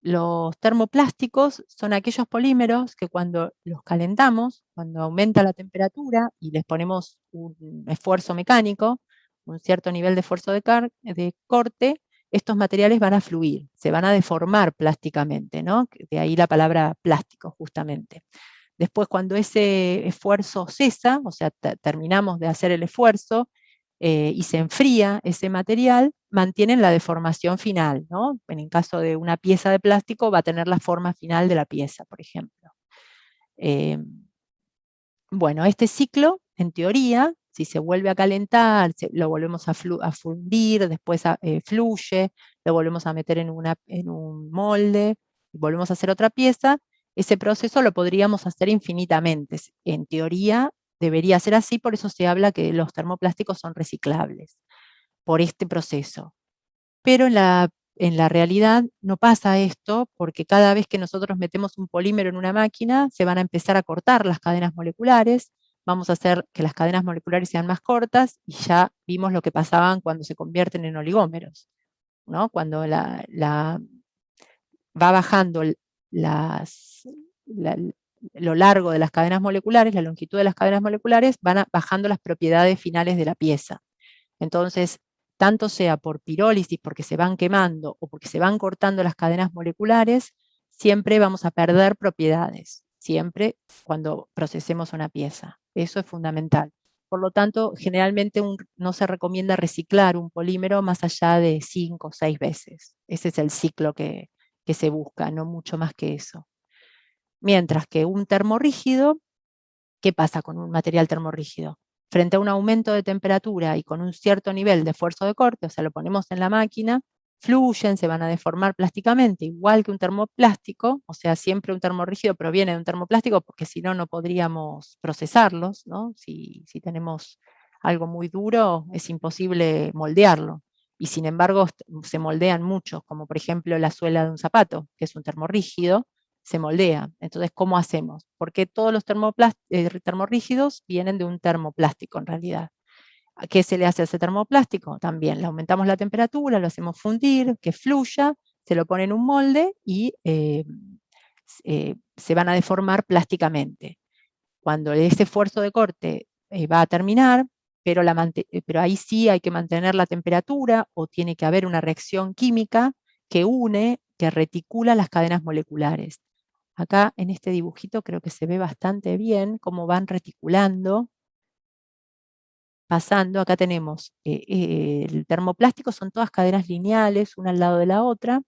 Los termoplásticos son aquellos polímeros que cuando los calentamos, cuando aumenta la temperatura y les ponemos un esfuerzo mecánico, un cierto nivel de esfuerzo de corte, estos materiales van a fluir, se van a deformar plásticamente, ¿no? De ahí la palabra plástico, justamente. Después, cuando ese esfuerzo cesa, o sea, terminamos de hacer el esfuerzo y se enfría ese material, mantienen la deformación final, ¿no? En el caso de una pieza de plástico, va a tener la forma final de la pieza, por ejemplo. Bueno, este ciclo, en teoría, si se vuelve a calentar, lo volvemos a fundir, después fluye, lo volvemos a meter en un molde, y volvemos a hacer otra pieza, ese proceso lo podríamos hacer infinitamente. En teoría debería ser así, por eso se habla que los termoplásticos son reciclables, por este proceso. Pero en la realidad no pasa esto, porque cada vez que nosotros metemos un polímero en una máquina, se van a empezar a cortar las cadenas moleculares, vamos a hacer que las cadenas moleculares sean más cortas, y ya vimos lo que pasaban cuando se convierten en oligómeros, ¿no? Cuando va bajando lo largo de las cadenas moleculares, la longitud de las cadenas moleculares, van bajando las propiedades finales de la pieza. Entonces, tanto sea por pirólisis, porque se van quemando, o porque se van cortando las cadenas moleculares, siempre vamos a perder propiedades, siempre cuando procesemos una pieza. Eso es fundamental. Por lo tanto, generalmente no se recomienda reciclar un polímero más allá de 5 o 6 veces. Ese es el ciclo que se busca, no mucho más que eso. Mientras que un termorrígido, ¿qué pasa con un material termorrígido? Frente a un aumento de temperatura y con un cierto nivel de esfuerzo de corte, o sea, lo ponemos en la máquina, fluyen, se van a deformar plásticamente, igual que un termoplástico, o sea, siempre un termorrígido proviene de un termoplástico, porque si no, no podríamos procesarlos, ¿no? Si tenemos algo muy duro, es imposible moldearlo. Y sin embargo, se moldean muchos, como por ejemplo la suela de un zapato, que es un termorrígido, se moldea. Entonces, ¿cómo hacemos? Porque todos los termorrígidos vienen de un termoplástico en realidad. ¿A qué se le hace a ese termoplástico? También le aumentamos la temperatura, lo hacemos fundir, que fluya, se lo pone en un molde y se van a deformar plásticamente. Cuando ese esfuerzo de corte va a terminar, pero ahí sí hay que mantener la temperatura, o tiene que haber una reacción química que une, que reticula las cadenas moleculares. Acá en este dibujito creo que se ve bastante bien cómo van reticulando, pasando. Acá tenemos el termoplástico, son todas cadenas lineales, una al lado de la otra,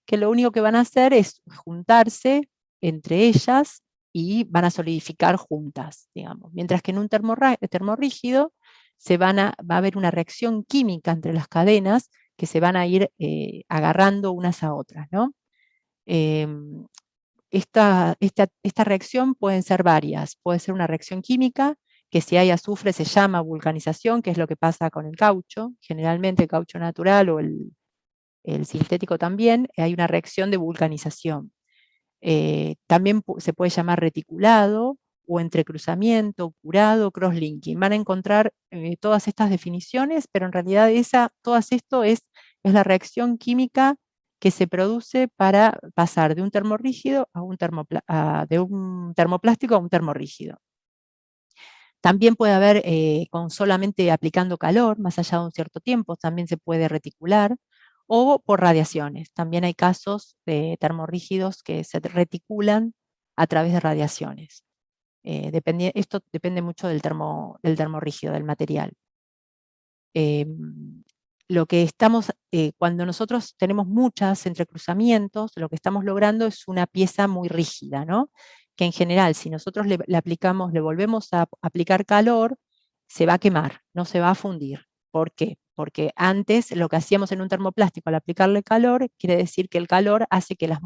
que lo único que van a hacer es juntarse entre ellas y van a solidificar juntas, digamos. Mientras que en un termorrígido va a haber una reacción química entre las cadenas que se van a ir agarrando unas a otras, ¿no? Esta reacción pueden ser varias. Puede ser una reacción química, que si hay azufre se llama vulcanización, que es lo que pasa con el caucho. Generalmente el caucho natural o el sintético también, hay una reacción de vulcanización. También se puede llamar reticulado, o entrecruzamiento, curado, crosslinking. Van a encontrar todas estas definiciones, pero en realidad todas esto es la reacción química que se produce para pasar de un termorrígido de un termoplástico a un termorrígido. También puede haber, con solamente aplicando calor, más allá de un cierto tiempo, también se puede reticular, o por radiaciones. También hay casos de termorrígidos que se reticulan a través de radiaciones. Esto depende mucho del termorrígido, del material. Lo que cuando nosotros tenemos muchos entrecruzamientos, lo que estamos logrando es una pieza muy rígida, ¿no? Que en general, si nosotros le volvemos a aplicar calor, se va a quemar, no se va a fundir. ¿Por qué? Porque antes lo que hacíamos en un termoplástico al aplicarle calor, quiere decir que el calor hace que las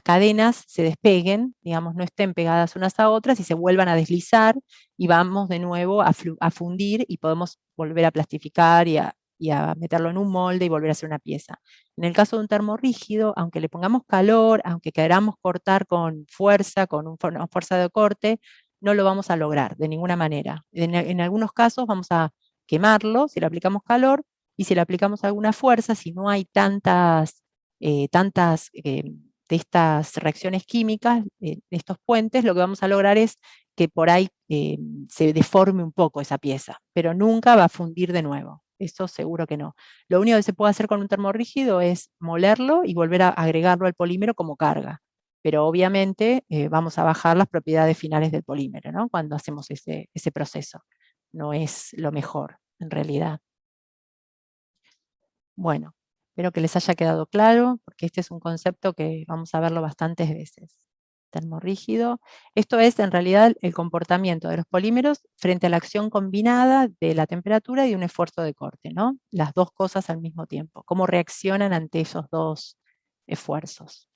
cadenas se despeguen, digamos, no estén pegadas unas a otras y se vuelvan a deslizar, y vamos de nuevo a fundir, y podemos volver a plastificar y a meterlo en un molde y volver a hacer una pieza. En el caso de un termorrígido, aunque le pongamos calor, aunque queramos cortar con fuerza, con una fuerza de corte, no lo vamos a lograr de ninguna manera. En algunos casos vamos a quemarlo si le aplicamos calor, y si le aplicamos alguna fuerza, si no hay tantas de estas reacciones químicas, de estos puentes, lo que vamos a lograr es que por ahí se deforme un poco esa pieza, pero nunca va a fundir de nuevo. Eso seguro que no. Lo único que se puede hacer con un termorrígido es molerlo y volver a agregarlo al polímero como carga. Pero obviamente vamos a bajar las propiedades finales del polímero, ¿no? Cuando hacemos ese proceso. No es lo mejor, en realidad. Bueno, espero que les haya quedado claro, porque este es un concepto que vamos a verlo bastantes veces. Termorrígido. Esto es en realidad el comportamiento de los polímeros frente a la acción combinada de la temperatura y un esfuerzo de corte, ¿no? Las dos cosas al mismo tiempo. Cómo reaccionan ante esos dos esfuerzos.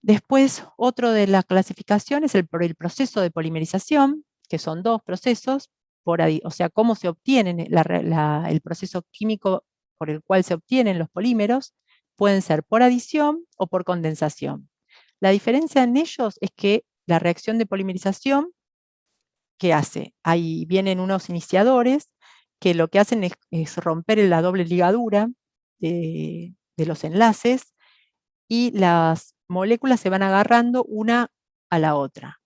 Después, otro de la clasificación es el proceso de polimerización, que son dos procesos, o sea, cómo se obtienen el proceso químico por el cual se obtienen los polímeros, pueden ser por adición o por condensación. La diferencia en ellos es que la reacción de polimerización, ¿qué hace? Ahí vienen unos iniciadores que lo que hacen es romper la doble ligadura de los enlaces y las moléculas se van agarrando una a la otra,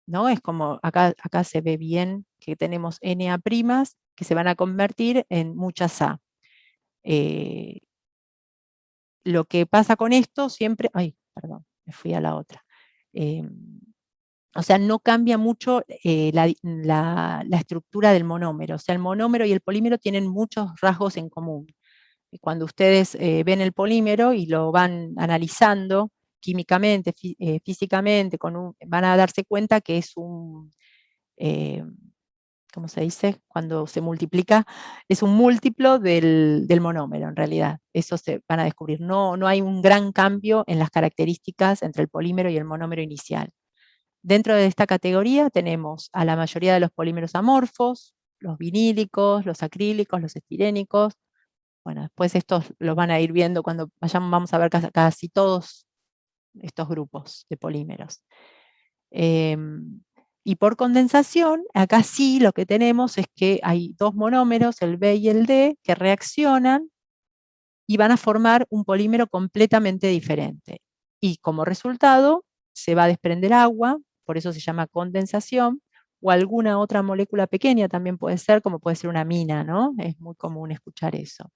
¿no? Es como, acá se ve bien que tenemos Na' que se van a convertir en muchas A. Lo que pasa con esto siempre, ay, perdón, me fui a la otra. O sea, no cambia mucho la estructura del monómero. O sea, el monómero y el polímero tienen muchos rasgos en común. Cuando ustedes ven el polímero y lo van analizando químicamente, físicamente, van a darse cuenta que es un, ¿cómo se dice? Cuando se multiplica, es un múltiplo del monómero en realidad. Eso se van a descubrir. No hay un gran cambio en las características entre el polímero y el monómero inicial. Dentro de esta categoría tenemos a la mayoría de los polímeros amorfos, los vinílicos, los acrílicos, los estirénicos. Bueno, después estos los van a ir viendo cuando vamos a ver casi todos estos grupos de polímeros. Y por condensación, acá sí lo que tenemos es que hay dos monómeros, el B y el D, que reaccionan y van a formar un polímero completamente diferente. Y como resultado, se va a desprender agua, por eso se llama condensación, o alguna otra molécula pequeña también puede ser, como puede ser una amina, ¿no? Es muy común escuchar eso.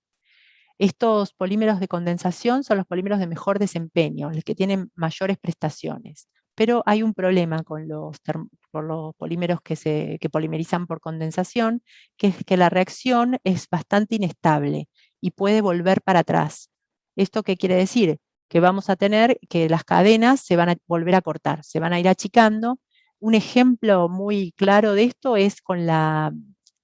Estos polímeros de condensación son los polímeros de mejor desempeño, los que tienen mayores prestaciones. Pero hay un problema con los polímeros que polimerizan por condensación, que es que la reacción es bastante inestable y puede volver para atrás. ¿Esto qué quiere decir? Que vamos a tener que las cadenas se van a volver a cortar, se van a ir achicando. Un ejemplo muy claro de esto es con la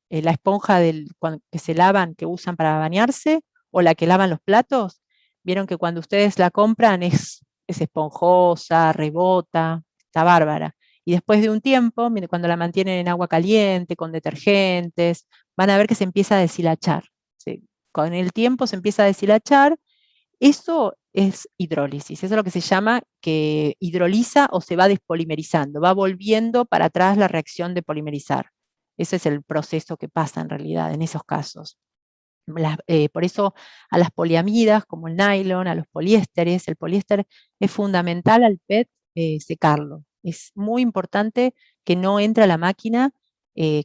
esponja que se lavan, que usan para bañarse, o la que lavan los platos. Vieron que cuando ustedes la compran es esponjosa, rebota, está bárbara. Y después de un tiempo, cuando la mantienen en agua caliente, con detergentes, van a ver que se empieza a deshilachar. ¿Sí? Con el tiempo se empieza a deshilachar. Eso es hidrólisis, eso es lo que se llama que hidroliza o se va despolimerizando, va volviendo para atrás la reacción de polimerizar. Ese es el proceso que pasa en realidad en esos casos. Por eso a las poliamidas, como el nylon, a los poliésteres, el poliéster es fundamental al PET secarlo. Es muy importante que no entre a la máquina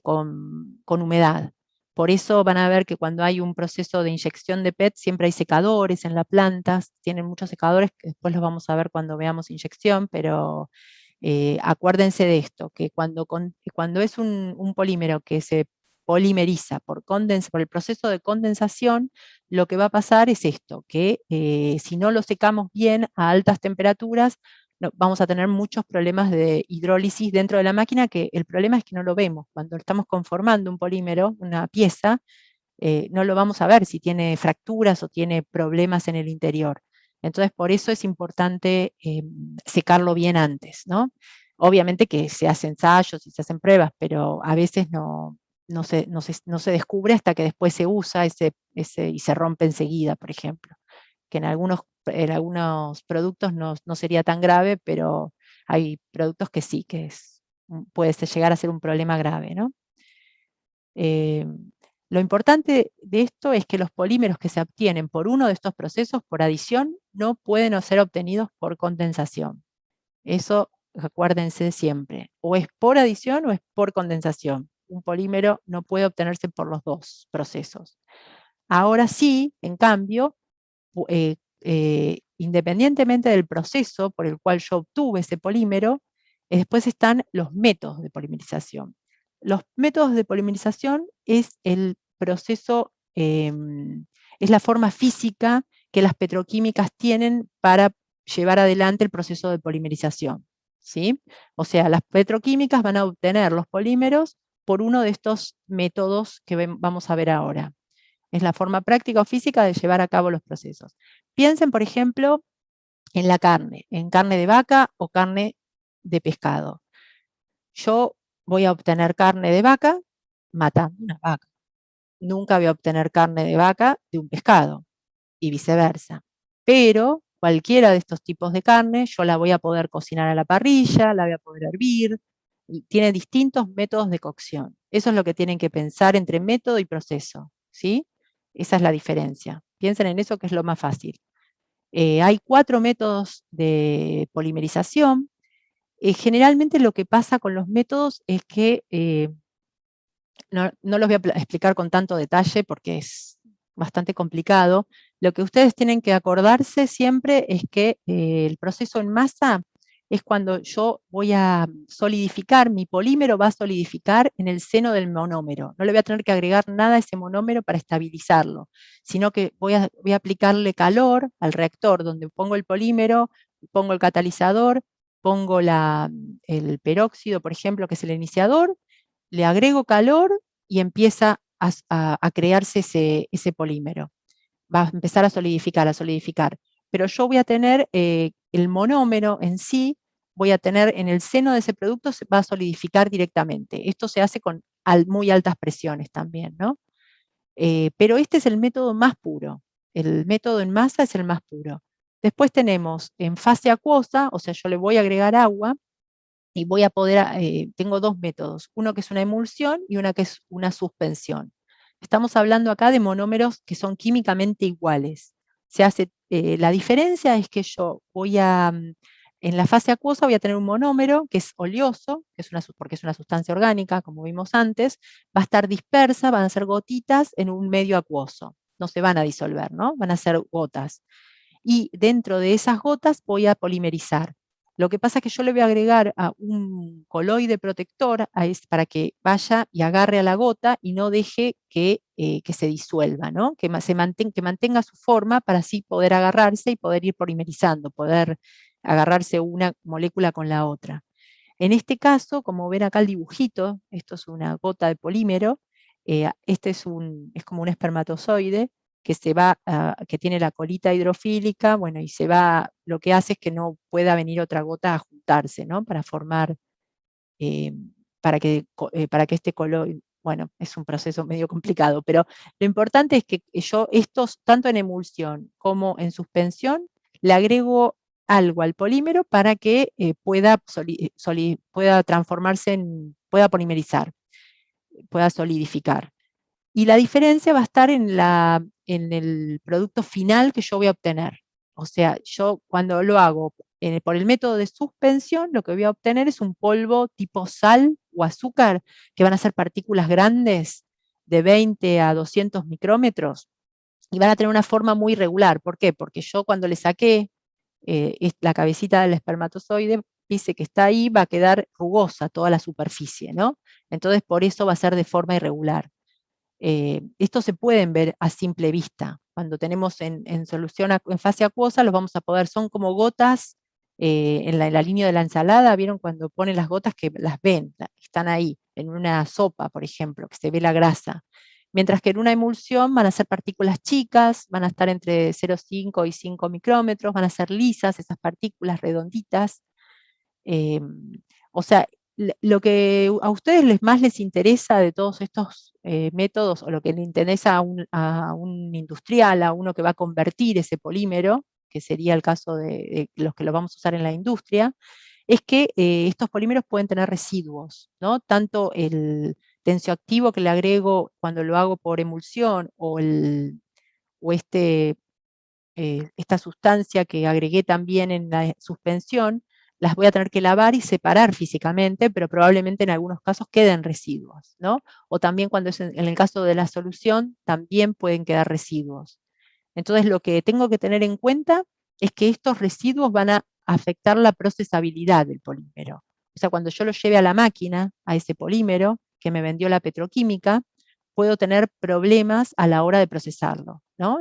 con humedad. Por eso van a ver que cuando hay un proceso de inyección de PET siempre hay secadores en las plantas, tienen muchos secadores que después los vamos a ver cuando veamos inyección, pero acuérdense de esto, que cuando es un polímero que se polimeriza por el proceso de condensación, lo que va a pasar es esto, que si no lo secamos bien a altas temperaturas, vamos a tener muchos problemas de hidrólisis dentro de la máquina, que el problema es que no lo vemos. Cuando estamos conformando un polímero, una pieza, no lo vamos a ver si tiene fracturas o tiene problemas en el interior. Entonces, por eso es importante secarlo bien antes, ¿no? Obviamente que se hacen ensayos y se hacen pruebas, pero a veces no se descubre hasta que después se usa y se rompe enseguida, por ejemplo. Que en algunos productos no sería tan grave, pero hay productos que sí, puede llegar a ser un problema grave, ¿no? Lo importante de esto es que los polímeros que se obtienen por uno de estos procesos, por adición, no pueden ser obtenidos por condensación. Eso acuérdense siempre. O es por adición o es por condensación. Un polímero no puede obtenerse por los dos procesos. Ahora sí, en cambio, independientemente del proceso por el cual yo obtuve ese polímero, después están los métodos de polimerización. Los métodos de polimerización es el proceso, es la forma física que las petroquímicas tienen para llevar adelante el proceso de polimerización, ¿sí? O sea, las petroquímicas van a obtener los polímeros por uno de estos métodos que vamos a ver ahora. Es la forma práctica o física de llevar a cabo los procesos. Piensen, por ejemplo, en la carne, en carne de vaca o carne de pescado. Yo voy a obtener carne de vaca matando una vaca. Nunca voy a obtener carne de vaca de un pescado y viceversa. Pero cualquiera de estos tipos de carne, yo la voy a poder cocinar a la parrilla, la voy a poder hervir, y tiene distintos métodos de cocción. Eso es lo que tienen que pensar entre método y proceso, ¿sí? Esa es la diferencia. Piensen en eso, que es lo más fácil. Hay 4 métodos de polimerización. Generalmente lo que pasa con los métodos es que no los voy a explicar con tanto detalle porque es bastante complicado. Lo que ustedes tienen que acordarse siempre es que el proceso en masa es cuando yo voy a solidificar, mi polímero va a solidificar en el seno del monómero. No le voy a tener que agregar nada a ese monómero para estabilizarlo, sino que voy a aplicarle calor al reactor, donde pongo el polímero, pongo el catalizador, pongo el peróxido, por ejemplo, que es el iniciador, le agrego calor y empieza a crearse ese polímero. Va a empezar a solidificar, Pero yo voy a tener el monómero en sí, voy a tener en el seno de ese producto, se va a solidificar directamente. Esto se hace con muy altas presiones también, ¿no? Pero este es el método más puro. El método en masa es el más puro. Después tenemos en fase acuosa, o sea, yo le voy a agregar agua, y voy a poder, tengo 2 métodos, uno que es una emulsión y una que es una suspensión. Estamos hablando acá de monómeros que son químicamente iguales. La diferencia es que yo en la fase acuosa voy a tener un monómero que es oleoso, porque es una sustancia orgánica, como vimos antes, va a estar dispersa, van a ser gotitas en un medio acuoso. No se van a disolver, ¿no? Van a ser gotas. Y dentro de esas gotas voy a polimerizar. Lo que pasa es que yo le voy a agregar a un coloide protector para que vaya y agarre a la gota y no deje que se disuelva, ¿no? que mantenga su forma para así poder agarrarse y poder ir polimerizando, poder agarrarse una molécula con la otra. En este caso, como ven acá el dibujito, esto es una gota de polímero, este es como un espermatozoide, que tiene la colita hidrofílica, bueno, y lo que hace es que no pueda venir otra gota a juntarse, ¿no? Para formar, para que este color, bueno, es un proceso medio complicado, pero lo importante es que yo estos, tanto en emulsión como en suspensión, le agrego algo al polímero para que pueda transformarse pueda polimerizar, pueda solidificar. Y la diferencia va a estar en el producto final que yo voy a obtener. O sea, yo cuando lo hago por el método de suspensión, lo que voy a obtener es un polvo tipo sal o azúcar, que van a ser partículas grandes de 20 a 200 micrómetros, y van a tener una forma muy irregular. ¿Por qué? Porque yo cuando le saqué la cabecita del espermatozoide, dice que está ahí, va a quedar rugosa toda la superficie, ¿no? Entonces, por eso va a ser de forma irregular. Estos se pueden ver a simple vista. Cuando tenemos en solución en fase acuosa, los vamos a poder, son como gotas en la línea de la ensalada. ¿Vieron cuando ponen las gotas que las ven? Están ahí, en una sopa, por ejemplo, que se ve la grasa. Mientras que en una emulsión van a ser partículas chicas, van a estar entre 0,5 y 5 micrómetros, van a ser lisas esas partículas redonditas. O sea, lo que a ustedes más les interesa de todos estos métodos, o lo que le interesa a un industrial, a uno que va a convertir ese polímero, que sería el caso de los que lo vamos a usar en la industria, es que estos polímeros pueden tener residuos, ¿no? Tanto el tensioactivo que le agrego cuando lo hago por emulsión, o esta sustancia que agregué también en la suspensión, las voy a tener que lavar y separar físicamente, pero probablemente en algunos casos queden residuos, ¿no? O también cuando es en el caso de la solución, también pueden quedar residuos. Entonces, lo que tengo que tener en cuenta es que estos residuos van a afectar la procesabilidad del polímero. O sea, cuando yo lo lleve a la máquina, a ese polímero que me vendió la petroquímica, puedo tener problemas a la hora de procesarlo, ¿no?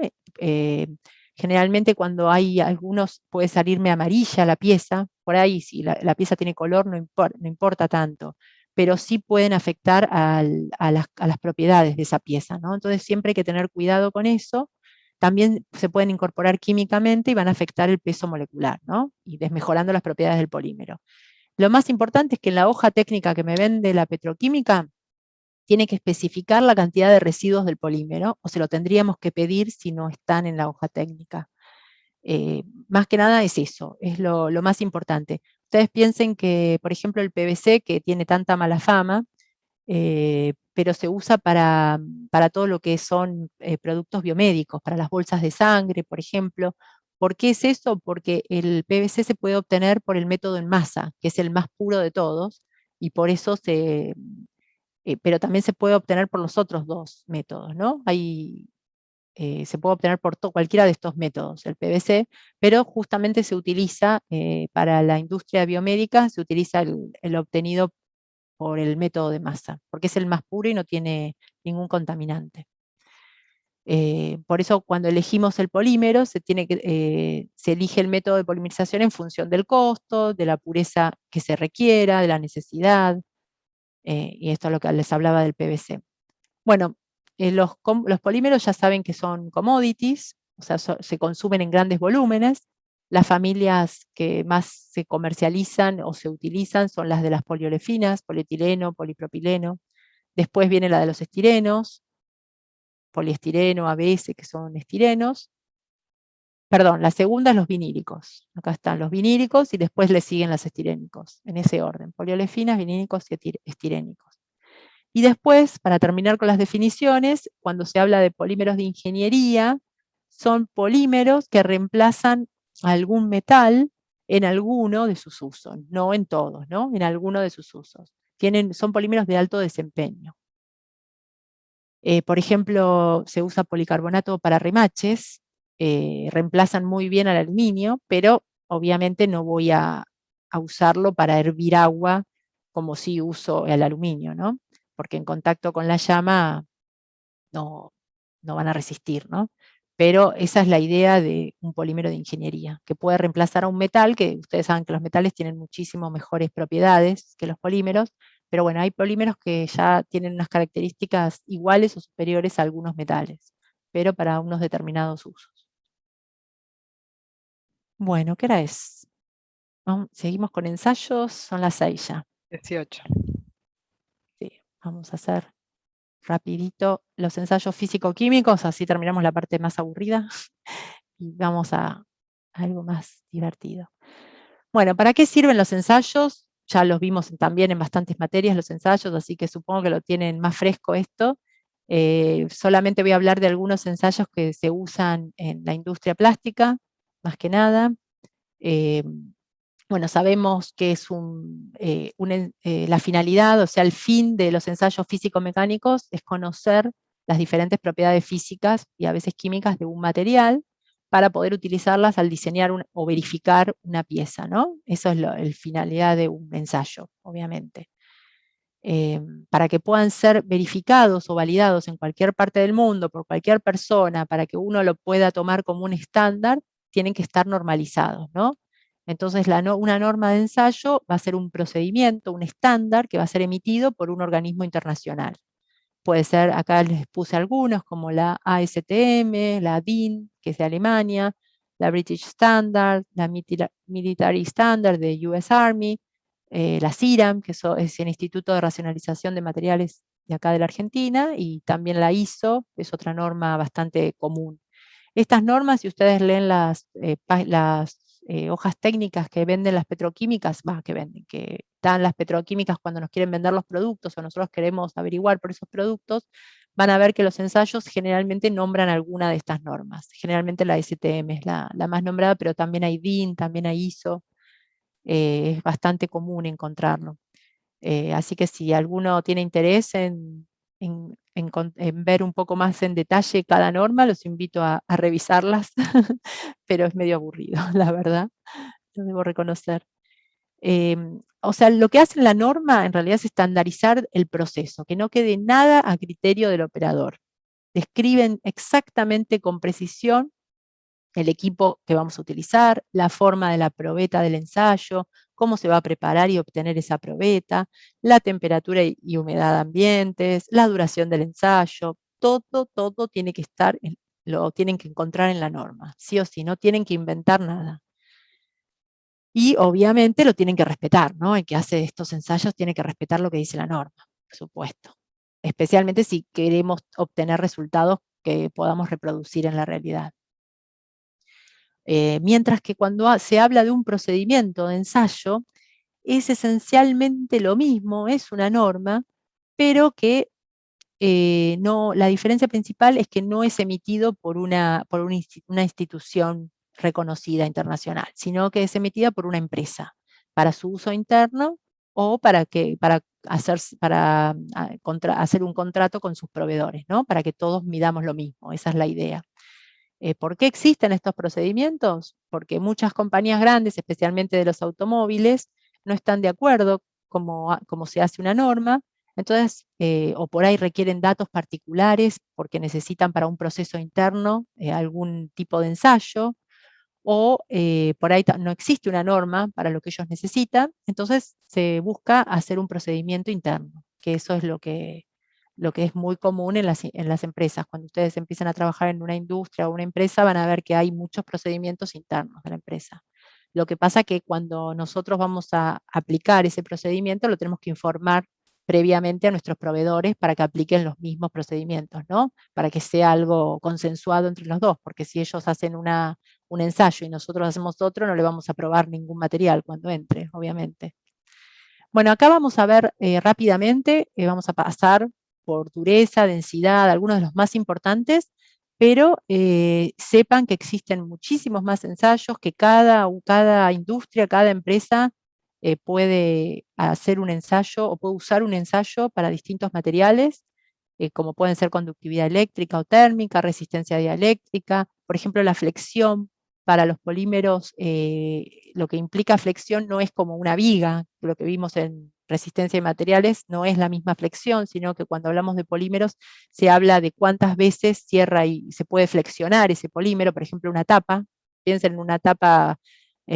Generalmente cuando hay algunos puede salirme amarilla la pieza, por ahí si la pieza tiene color no importa tanto, pero sí pueden afectar a las propiedades de esa pieza, ¿no? Entonces siempre hay que tener cuidado con eso. También se pueden incorporar químicamente y van a afectar el peso molecular, ¿no? Y desmejorando las propiedades del polímero. Lo más importante es que en la hoja técnica que me vende la petroquímica tiene que especificar la cantidad de residuos del polímero, o se lo tendríamos que pedir si no están en la hoja técnica. Más que nada es eso, es lo más importante. Ustedes piensen que, por ejemplo, el PVC, que tiene tanta mala fama, pero se usa para todo lo que son productos biomédicos, para las bolsas de sangre, por ejemplo. ¿Por qué es eso? Porque el PVC se puede obtener por el método en masa, que es el más puro de todos, y por eso pero también se puede obtener por los otros dos métodos, ¿no? Se puede obtener por cualquiera de estos métodos, el PVC, pero justamente se utiliza para la industria biomédica, se utiliza el obtenido por el método de masa, porque es el más puro y no tiene ningún contaminante. Por eso cuando elegimos el polímero, se elige el método de polimerización en función del costo, de la pureza que se requiera, de la necesidad, y esto es lo que les hablaba del PVC. Bueno, los polímeros ya saben que son commodities, o sea, se consumen en grandes volúmenes. Las familias que más se comercializan o se utilizan son las de las poliolefinas, polietileno, polipropileno. Después viene la de los estirenos, poliestireno, ABS, que son estirenos. Perdón, la segunda es los vinílicos. Acá están los vinílicos y después le siguen los estirénicos, en ese orden. Poliolefinas, vinílicos y estirénicos. Y después, para terminar con las definiciones, cuando se habla de polímeros de ingeniería, son polímeros que reemplazan algún metal en alguno de sus usos, no en todos, ¿no? En alguno de sus usos. Son polímeros de alto desempeño. Por ejemplo, se usa policarbonato para remaches, reemplazan muy bien al aluminio, pero obviamente no voy a usarlo para hervir agua como si uso el aluminio, ¿no? Porque en contacto con la llama no van a resistir, ¿no? Pero esa es la idea de un polímero de ingeniería, que puede reemplazar a un metal, que ustedes saben que los metales tienen muchísimo mejores propiedades que los polímeros, pero bueno, hay polímeros que ya tienen unas características iguales o superiores a algunos metales, pero para unos determinados usos. Bueno, ¿qué hora es? Seguimos con ensayos, son las 6 ya.
18.
Sí, vamos a hacer rapidito los ensayos físico-químicos, así terminamos la parte más aburrida y vamos a algo más divertido. Bueno, ¿para qué sirven los ensayos? Ya los vimos también en bastantes materias los ensayos, así que supongo que lo tienen más fresco esto. Solamente voy a hablar de algunos ensayos que se usan en la industria plástica, más que nada. Bueno, sabemos que es la finalidad, o sea, el fin de los ensayos físico-mecánicos es conocer las diferentes propiedades físicas y a veces químicas de un material para poder utilizarlas al diseñar o verificar una pieza, ¿no? Eso es la finalidad de un ensayo, obviamente. Para que puedan ser verificados o validados en cualquier parte del mundo por cualquier persona, para que uno lo pueda tomar como un estándar, tienen que estar normalizados, ¿no? Entonces, una norma de ensayo va a ser un procedimiento, un estándar que va a ser emitido por un organismo internacional. Puede ser, acá les puse algunos, como la ASTM, la DIN, que es de Alemania, la British Standard, la Military Standard de US Army, la CIRAM, que es el Instituto de Racionalización de Materiales de acá de la Argentina, y también la ISO, que es otra norma bastante común. Estas normas, si ustedes leen las hojas técnicas que venden las petroquímicas, que dan las petroquímicas cuando nos quieren vender los productos o nosotros queremos averiguar por esos productos, van a ver que los ensayos generalmente nombran alguna de estas normas. Generalmente la STM es la más nombrada, pero también hay DIN, también hay ISO. Es bastante común encontrarlo. Así que si alguno tiene interés en ver un poco más en detalle cada norma, los invito a revisarlas, pero es medio aburrido, la verdad, lo debo reconocer. O sea, lo que hace la norma en realidad es estandarizar el proceso, que no quede nada a criterio del operador. Describen exactamente con precisión el equipo que vamos a utilizar, la forma de la probeta del ensayo, cómo se va a preparar y obtener esa probeta, la temperatura y humedad ambientes, la duración del ensayo, todo tiene que estar, lo tienen que encontrar en la norma, sí o sí, no tienen que inventar nada. Y obviamente lo tienen que respetar, ¿no? El que hace estos ensayos tiene que respetar lo que dice la norma, por supuesto. Especialmente si queremos obtener resultados que podamos reproducir en la realidad. Mientras que cuando se habla de un procedimiento de ensayo, es esencialmente lo mismo, es una norma, pero que la diferencia principal es que no es emitido por una institución reconocida internacional, sino que es emitida por una empresa para su uso interno o para hacer un contrato con sus proveedores, ¿no? Para que todos midamos lo mismo, esa es la idea. ¿Por qué existen estos procedimientos? Porque muchas compañías grandes, especialmente de los automóviles, no están de acuerdo como se hace una norma, entonces, o por ahí requieren datos particulares porque necesitan para un proceso interno algún tipo de ensayo, o por ahí no existe una norma para lo que ellos necesitan, entonces se busca hacer un procedimiento interno, que eso es lo que es muy común en las empresas. Cuando ustedes empiezan a trabajar en una industria o una empresa, van a ver que hay muchos procedimientos internos de la empresa. Lo que pasa que cuando nosotros vamos a aplicar ese procedimiento, lo tenemos que informar previamente a nuestros proveedores para que apliquen los mismos procedimientos, ¿no? Para que sea algo consensuado entre los dos, porque si ellos hacen un ensayo y nosotros hacemos otro, no le vamos a probar ningún material cuando entre, obviamente. Bueno, acá vamos a ver rápidamente, vamos a pasar por dureza, densidad, algunos de los más importantes, pero sepan que existen muchísimos más ensayos, que cada industria, cada empresa puede hacer un ensayo o puede usar un ensayo para distintos materiales, como pueden ser conductividad eléctrica o térmica, resistencia dieléctrica, por ejemplo, la flexión. Para los polímeros, lo que implica flexión no es como una viga, lo que vimos en resistencia de materiales no es la misma flexión, sino que cuando hablamos de polímeros se habla de cuántas veces cierra y se puede flexionar ese polímero, por ejemplo, una tapa. Piensen en una tapa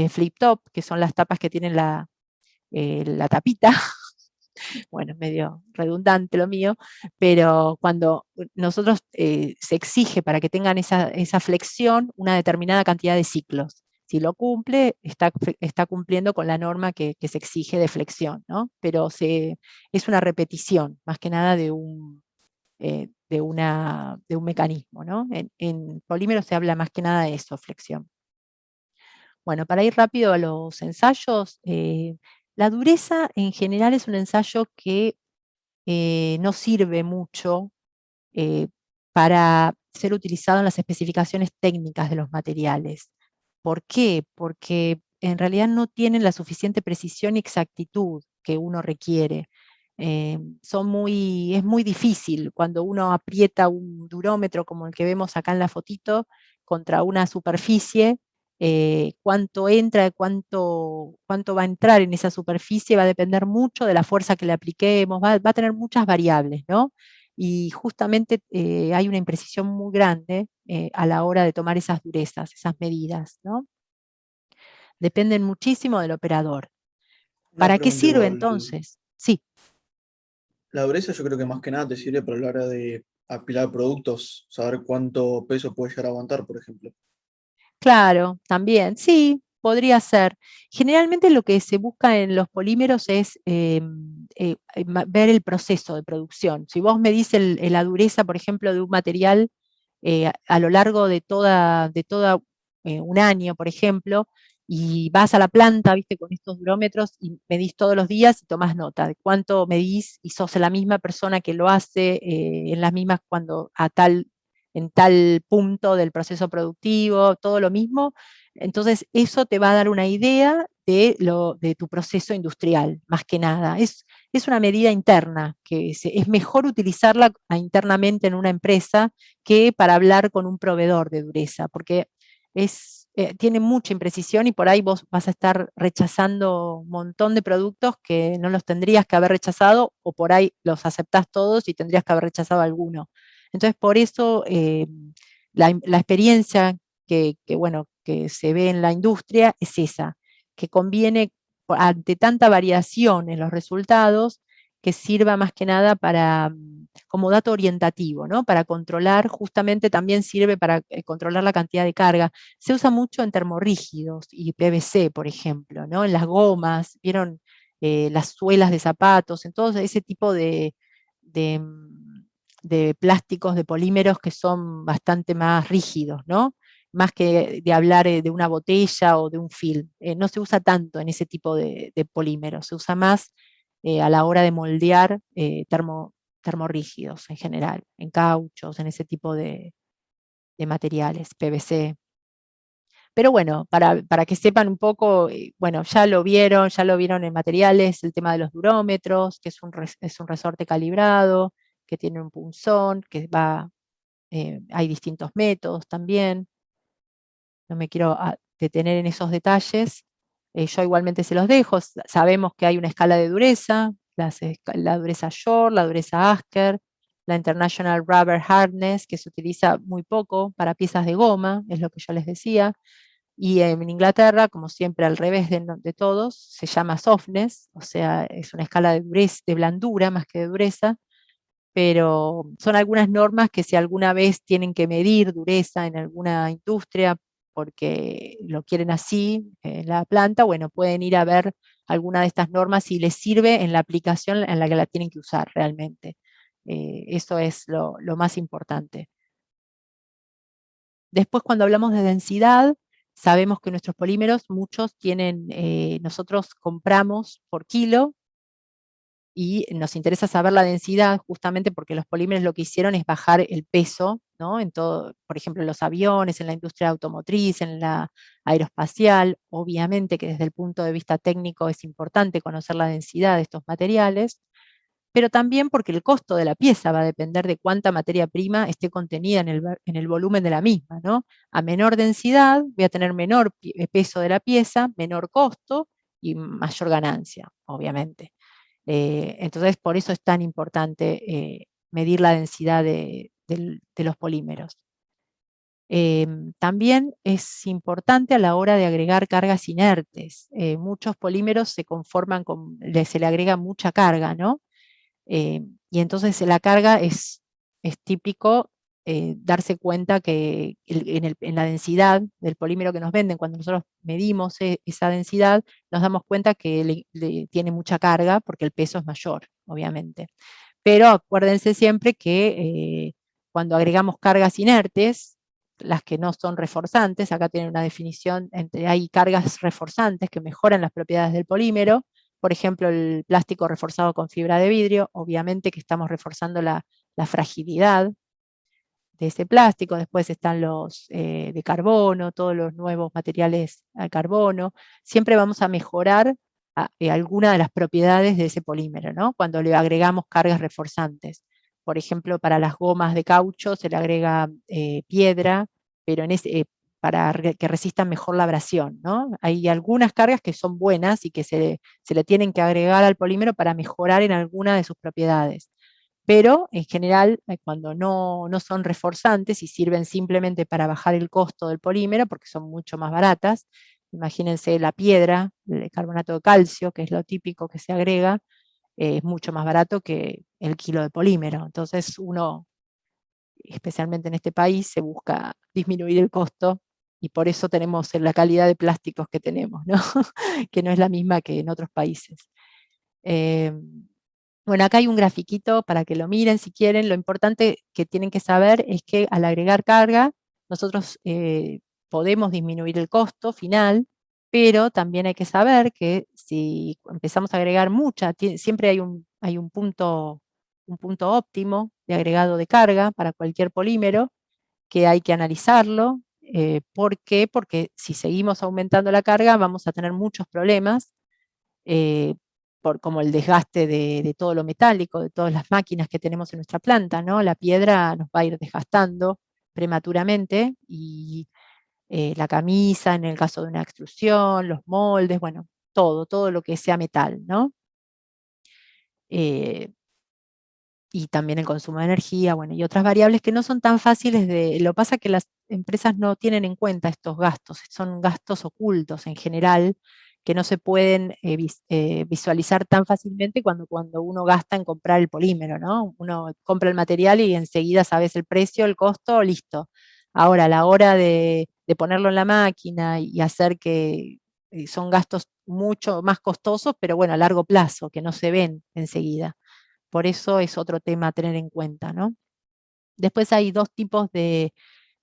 flip top, que son las tapas que tienen la tapita. Bueno, medio redundante lo mío, pero cuando nosotros se exige para que tengan esa flexión una determinada cantidad de ciclos. Si lo cumple, está cumpliendo con la norma que se exige de flexión, ¿no? Pero es una repetición, más que nada de un mecanismo, ¿no? En polímeros se habla más que nada de eso, flexión. Bueno, para ir rápido a los ensayos, la dureza en general es un ensayo que no sirve mucho para ser utilizado en las especificaciones técnicas de los materiales. ¿Por qué? Porque en realidad no tienen la suficiente precisión y exactitud que uno requiere. Es muy difícil cuando uno aprieta un durómetro como el que vemos acá en la fotito contra una superficie, cuánto entra, cuánto va a entrar en esa superficie va a depender mucho de la fuerza que le apliquemos, va a tener muchas variables, ¿no? Y justamente hay una imprecisión muy grande a la hora de tomar esas durezas, esas medidas, ¿no? Dependen muchísimo del operador. ¿Para qué sirve entonces? Sí.
La dureza yo creo que más que nada te sirve para la hora de apilar productos, saber cuánto peso puede llegar a aguantar, por ejemplo.
Claro, también, sí, podría ser. Generalmente lo que se busca en los polímeros es ver el proceso de producción. Si vos medís la dureza, por ejemplo, de un material a lo largo de toda un año, por ejemplo, y vas a la planta, viste, con estos durómetros y medís todos los días y tomás nota de cuánto medís y sos la misma persona que lo hace en las mismas cuando en tal punto del proceso productivo, todo lo mismo. Entonces, eso te va a dar una idea de tu proceso industrial, más que nada. Es una medida interna, que es mejor utilizarla internamente en una empresa que para hablar con un proveedor de dureza, porque tiene mucha imprecisión y por ahí vos vas a estar rechazando un montón de productos que no los tendrías que haber rechazado, o por ahí los aceptás todos y tendrías que haber rechazado alguno. Entonces, por eso la experiencia que se ve en la industria es esa, que conviene, ante tanta variación en los resultados, que sirva más que nada como dato orientativo, ¿no? Para controlar, justamente también sirve para controlar la cantidad de carga. Se usa mucho en termorrígidos y PVC, por ejemplo, ¿no? En las gomas, ¿vieron? Las suelas de zapatos, en todo ese tipo de plásticos, de polímeros que son bastante más rígidos, ¿no? más que de hablar de una botella o de un film. No se usa tanto en ese tipo de polímeros, se usa más a la hora de moldear termorrígidos en general, en cauchos, en ese tipo de materiales, PVC. Pero bueno, para que sepan un poco, bueno, ya lo vieron en materiales, el tema de los durómetros, que es un resorte calibrado, que tiene un punzón, que va, hay distintos métodos también. No me quiero detener en esos detalles. Yo igualmente se los dejo. Sabemos que hay una escala de dureza, la dureza Short, la dureza Asker, la International Rubber Hardness, que se utiliza muy poco para piezas de goma, es lo que yo les decía. Y en Inglaterra, como siempre al revés de todos, se llama softness, o sea, es una escala de dureza, de blandura más que de dureza, pero son algunas normas que si alguna vez tienen que medir dureza en alguna industria porque lo quieren así en la planta, bueno, pueden ir a ver alguna de estas normas si les sirve en la aplicación en la que la tienen que usar realmente. Eso es lo más importante. Después, cuando hablamos de densidad, sabemos que nuestros polímeros, muchos tienen, nosotros compramos por kilo, y nos interesa saber la densidad justamente porque los polímeros lo que hicieron es bajar el peso, ¿no? En todo, por ejemplo, en los aviones, en la industria automotriz, en la aeroespacial. Obviamente que desde el punto de vista técnico es importante conocer la densidad de estos materiales, pero también porque el costo de la pieza va a depender de cuánta materia prima esté contenida en el volumen de la misma, ¿no? A menor densidad voy a tener menor peso de la pieza, menor costo y mayor ganancia, obviamente. Entonces, por eso es tan importante medir la densidad de los polímeros. También es importante a la hora de agregar cargas inertes. Muchos polímeros se conforman se le agrega mucha carga, ¿no? Y entonces la carga es típico darse cuenta que en la densidad del polímero que nos venden, cuando nosotros medimos esa densidad, nos damos cuenta que tiene mucha carga porque el peso es mayor, obviamente. Pero acuérdense siempre que cuando agregamos cargas inertes, las que no son reforzantes, acá tienen una definición, hay cargas reforzantes que mejoran las propiedades del polímero, por ejemplo, el plástico reforzado con fibra de vidrio, obviamente que estamos reforzando la fragilidad de ese plástico. Después están los de carbono, todos los nuevos materiales a carbono. Siempre vamos a mejorar alguna de las propiedades de ese polímero, ¿no? Cuando le agregamos cargas reforzantes. Por ejemplo, para las gomas de caucho se le agrega piedra, pero para que resistan mejor la abrasión, ¿no? Hay algunas cargas que son buenas y que se le tienen que agregar al polímero para mejorar en alguna de sus propiedades. Pero en general, cuando no son reforzantes y sirven simplemente para bajar el costo del polímero, porque son mucho más baratas, imagínense la piedra, el carbonato de calcio, que es lo típico que se agrega, es mucho más barato que el kilo de polímero. Entonces uno, especialmente en este país, se busca disminuir el costo y por eso tenemos la calidad de plásticos que tenemos, ¿no? Que no es la misma que en otros países. Bueno, acá hay un grafiquito para que lo miren si quieren. Lo importante que tienen que saber es que al agregar carga, nosotros podemos disminuir el costo final, pero también hay que saber que si empezamos a agregar mucha, siempre hay un punto óptimo de agregado de carga para cualquier polímero que hay que analizarlo. ¿Por qué? Porque si seguimos aumentando la carga vamos a tener muchos problemas, como el desgaste de todo lo metálico, de todas las máquinas que tenemos en nuestra planta, ¿no? La piedra nos va a ir desgastando prematuramente y la camisa en el caso de una extrusión, los moldes, bueno, todo lo que sea metal, ¿no? Y también el consumo de energía, bueno, y otras variables que no son tan fáciles lo pasa que las empresas no tienen en cuenta estos gastos, son gastos ocultos en general, que no se pueden visualizar tan fácilmente cuando uno gasta en comprar el polímero, ¿no? Uno compra el material y enseguida sabes el precio, el costo, listo. Ahora, a la hora de ponerlo en la máquina y hacer que son gastos mucho más costosos, pero bueno, a largo plazo, que no se ven enseguida. Por eso es otro tema a tener en cuenta, ¿no? Después hay dos tipos de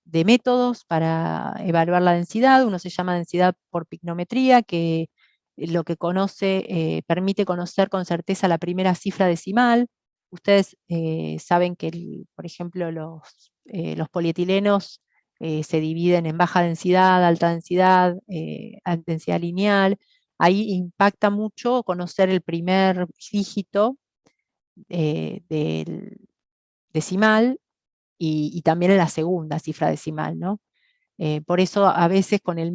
de métodos para evaluar la densidad. Uno se llama densidad por picnometría, que lo que permite conocer con certeza la primera cifra decimal. Ustedes saben que, por ejemplo, los polietilenos se dividen en baja densidad, alta densidad, densidad lineal. Ahí impacta mucho conocer el primer dígito del decimal y también en la segunda cifra decimal, ¿no? Por eso a veces con el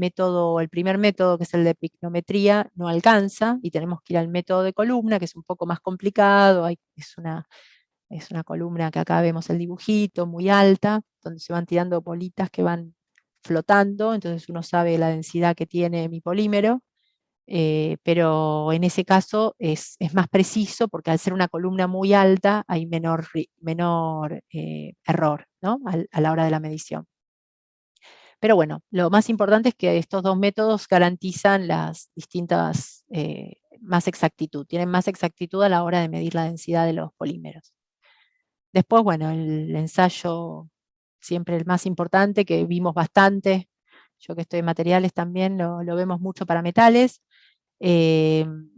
primer método, que es el de picnometría, no alcanza y tenemos que ir al método de columna, que es un poco más complicado. Es una columna que acá vemos el dibujito, muy alta, donde se van tirando bolitas que van flotando, entonces uno sabe la densidad que tiene mi polímero. Pero en ese caso es más preciso porque al ser una columna muy alta hay menor error, ¿no? A la hora de la medición. Pero bueno, lo más importante es que estos dos métodos garantizan las distintas, más exactitud, tienen más exactitud a la hora de medir la densidad de los polímeros. Después, bueno, el ensayo siempre el más importante, que vimos bastante, yo que estoy en materiales también lo vemos mucho para metales. En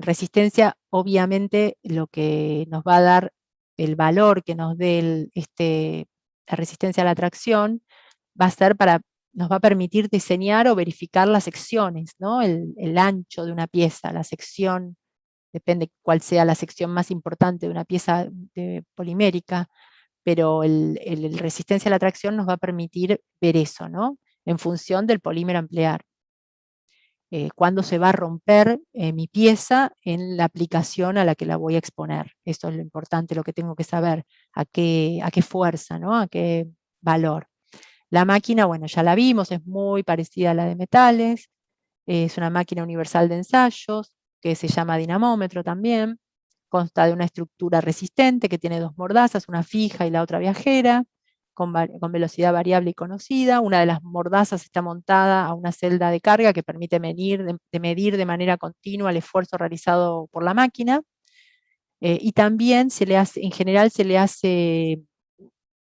resistencia, obviamente, lo que nos va a dar el valor que nos dé la resistencia a la tracción va a ser nos va a permitir diseñar o verificar las secciones, ¿no? El ancho de una pieza, la sección, depende cuál sea la sección más importante de una pieza polimérica, pero el resistencia a la tracción nos va a permitir ver eso, ¿no? En función del polímero a emplear. Cuándo se va a romper mi pieza en la aplicación a la que la voy a exponer. Eso es lo importante, lo que tengo que saber, a qué fuerza, ¿no? A qué valor. La máquina, bueno, ya la vimos, es muy parecida a la de metales, es una máquina universal de ensayos, que se llama dinamómetro también, consta de una estructura resistente que tiene dos mordazas, una fija y la otra viajera, con velocidad variable y conocida. Una de las mordazas está montada a una celda de carga que permite medir de manera continua el esfuerzo realizado por la máquina. Y también en general se le hace,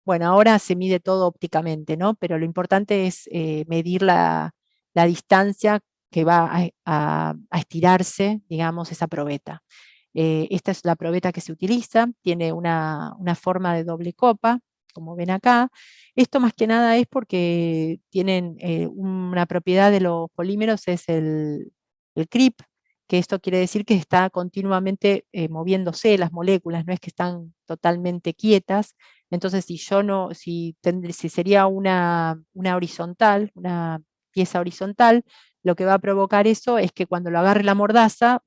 bueno, ahora se mide todo ópticamente, ¿no? Pero lo importante es medir la distancia que va a estirarse, digamos, esa probeta. Esta es la probeta que se utiliza, tiene una forma de doble copa, como ven acá. Esto más que nada es porque tienen una propiedad de los polímeros, es el creep, que esto quiere decir que está continuamente moviéndose las moléculas, no es que están totalmente quietas. Entonces, si sería una horizontal, una pieza horizontal, lo que va a provocar eso es que cuando lo agarre la mordaza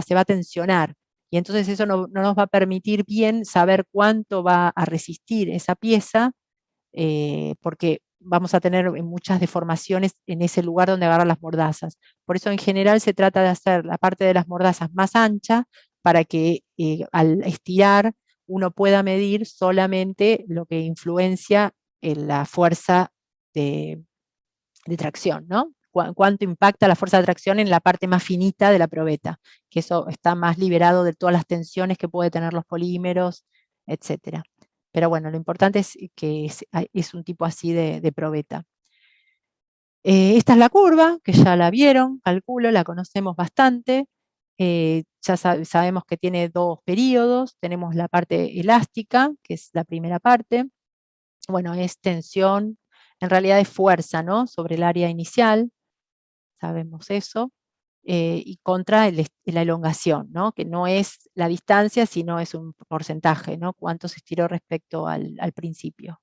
se va a tensionar. Y entonces eso no nos va a permitir bien saber cuánto va a resistir esa pieza, porque vamos a tener muchas deformaciones en ese lugar donde agarran las mordazas. Por eso en general se trata de hacer la parte de las mordazas más ancha para que al estirar uno pueda medir solamente lo que influencia en la fuerza de tracción, ¿no? Cuánto impacta la fuerza de tracción en la parte más finita de la probeta, que eso está más liberado de todas las tensiones que puede tener los polímeros, etc. Pero bueno, lo importante es que es un tipo así de probeta. Esta es la curva, que ya la vieron, calculo, la conocemos bastante. Ya sabemos que tiene dos periodos. Tenemos la parte elástica, que es la primera parte. Bueno, es tensión, en realidad es fuerza, ¿no? Sobre el área inicial, sabemos eso. Y contra la elongación, ¿no? Que no es la distancia, sino es un porcentaje, ¿no? Cuánto se estiró respecto al principio.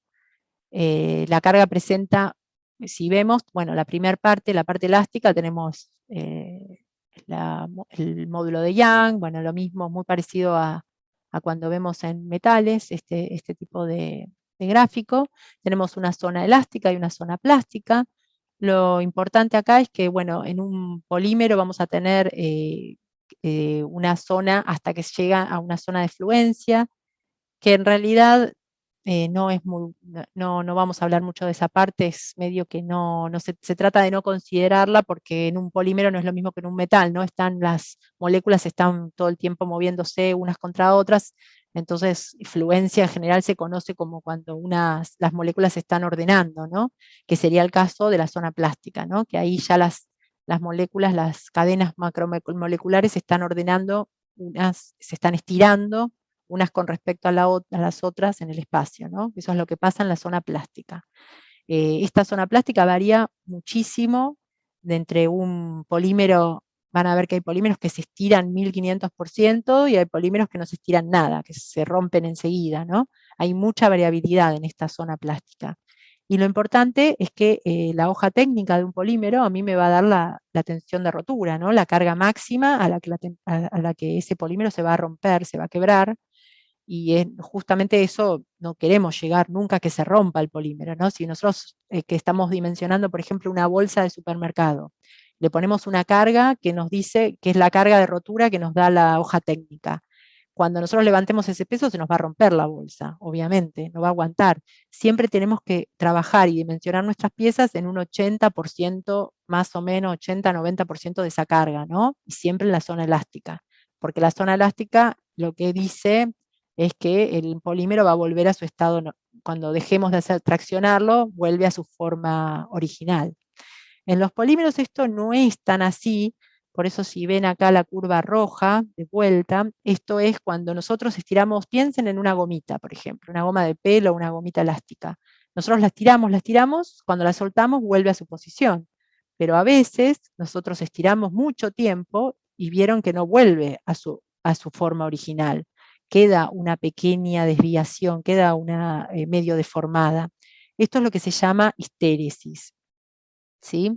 La carga presenta, si vemos, bueno, la primera parte, la parte elástica, tenemos el módulo de Young, bueno, lo mismo, muy parecido a cuando vemos en metales este tipo de gráfico. Tenemos una zona elástica y una zona plástica. Lo importante acá es que, bueno, en un polímero vamos a tener una zona hasta que llega a una zona de fluencia, que en realidad no vamos a hablar mucho de esa parte, es medio que se trata de no considerarla porque en un polímero no es lo mismo que en un metal, ¿no? Las moléculas están todo el tiempo moviéndose unas contra otras, Entonces, fluencia en general se conoce como cuando las moléculas se están ordenando, ¿no? Que sería el caso de la zona plástica, ¿no? Que ahí ya las moléculas, las cadenas macromoleculares se están ordenando, se están estirando unas con respecto a las otras en el espacio, ¿no? Eso es lo que pasa en la zona plástica. Esta zona plástica varía muchísimo de entre un polímero. Van a ver que hay polímeros que se estiran 1500% y hay polímeros que no se estiran nada, que se rompen enseguida, ¿no? Hay mucha variabilidad en esta zona plástica. Y lo importante es que la hoja técnica de un polímero a mí me va a dar la tensión de rotura, ¿no? La carga máxima a la que ese polímero se va a romper, se va a quebrar, y justamente eso no queremos llegar nunca a que se rompa el polímero, ¿no? Si nosotros que estamos dimensionando, por ejemplo, una bolsa de supermercado, le ponemos una carga que nos dice que es la carga de rotura que nos da la hoja técnica. Cuando nosotros levantemos ese peso se nos va a romper la bolsa, obviamente, no va a aguantar. Siempre tenemos que trabajar y dimensionar nuestras piezas en un 80%, más o menos 80-90% de esa carga, ¿no? Y siempre en la zona elástica, porque la zona elástica lo que dice es que el polímero va a volver a su estado, cuando dejemos de traccionarlo, vuelve a su forma original. En los polímeros esto no es tan así, por eso si ven acá la curva roja de vuelta, esto es cuando nosotros estiramos, piensen en una gomita, por ejemplo, una goma de pelo, una gomita elástica. Nosotros la estiramos, cuando la soltamos vuelve a su posición, pero a veces nosotros estiramos mucho tiempo y vieron que no vuelve a su forma original. Queda una pequeña desviación, queda una medio deformada. Esto es lo que se llama histéresis, ¿sí?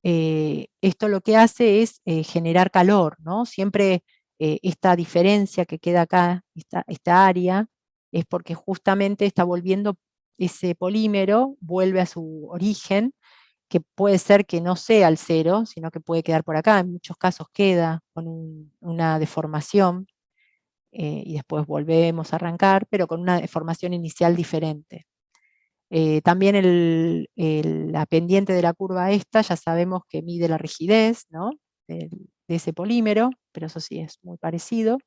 Esto lo que hace es generar calor, ¿no? Siempre esta diferencia que queda acá, esta área, es porque justamente está volviendo, ese polímero vuelve a su origen, que puede ser que no sea al cero, sino que puede quedar por acá. En muchos casos queda con una deformación, y después volvemos a arrancar, pero con una deformación inicial diferente. También la pendiente de la curva esta, ya sabemos que mide la rigidez, ¿no? de ese polímero, pero eso sí es muy parecido.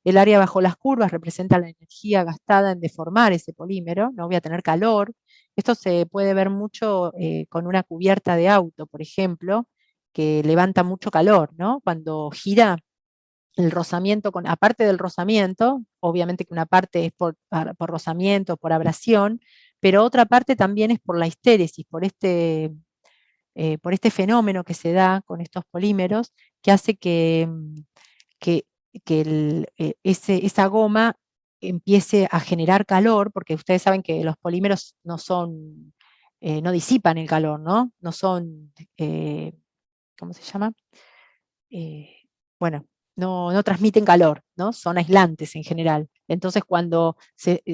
El área bajo las curvas representa la energía gastada en deformar ese polímero, no voy a tener calor. Esto se puede ver mucho con una cubierta de auto, por ejemplo, que levanta mucho calor, ¿no? Cuando gira el rozamiento, aparte del rozamiento, obviamente que una parte es por rozamiento, por abrasión, pero otra parte también es por la histéresis, por este fenómeno que se da con estos polímeros, que hace que esa goma empiece a generar calor, porque ustedes saben que los polímeros no disipan el calor, ¿no? No son, ¿cómo se llama? Bueno, no transmiten calor, ¿no? Son aislantes en general. Entonces, cuando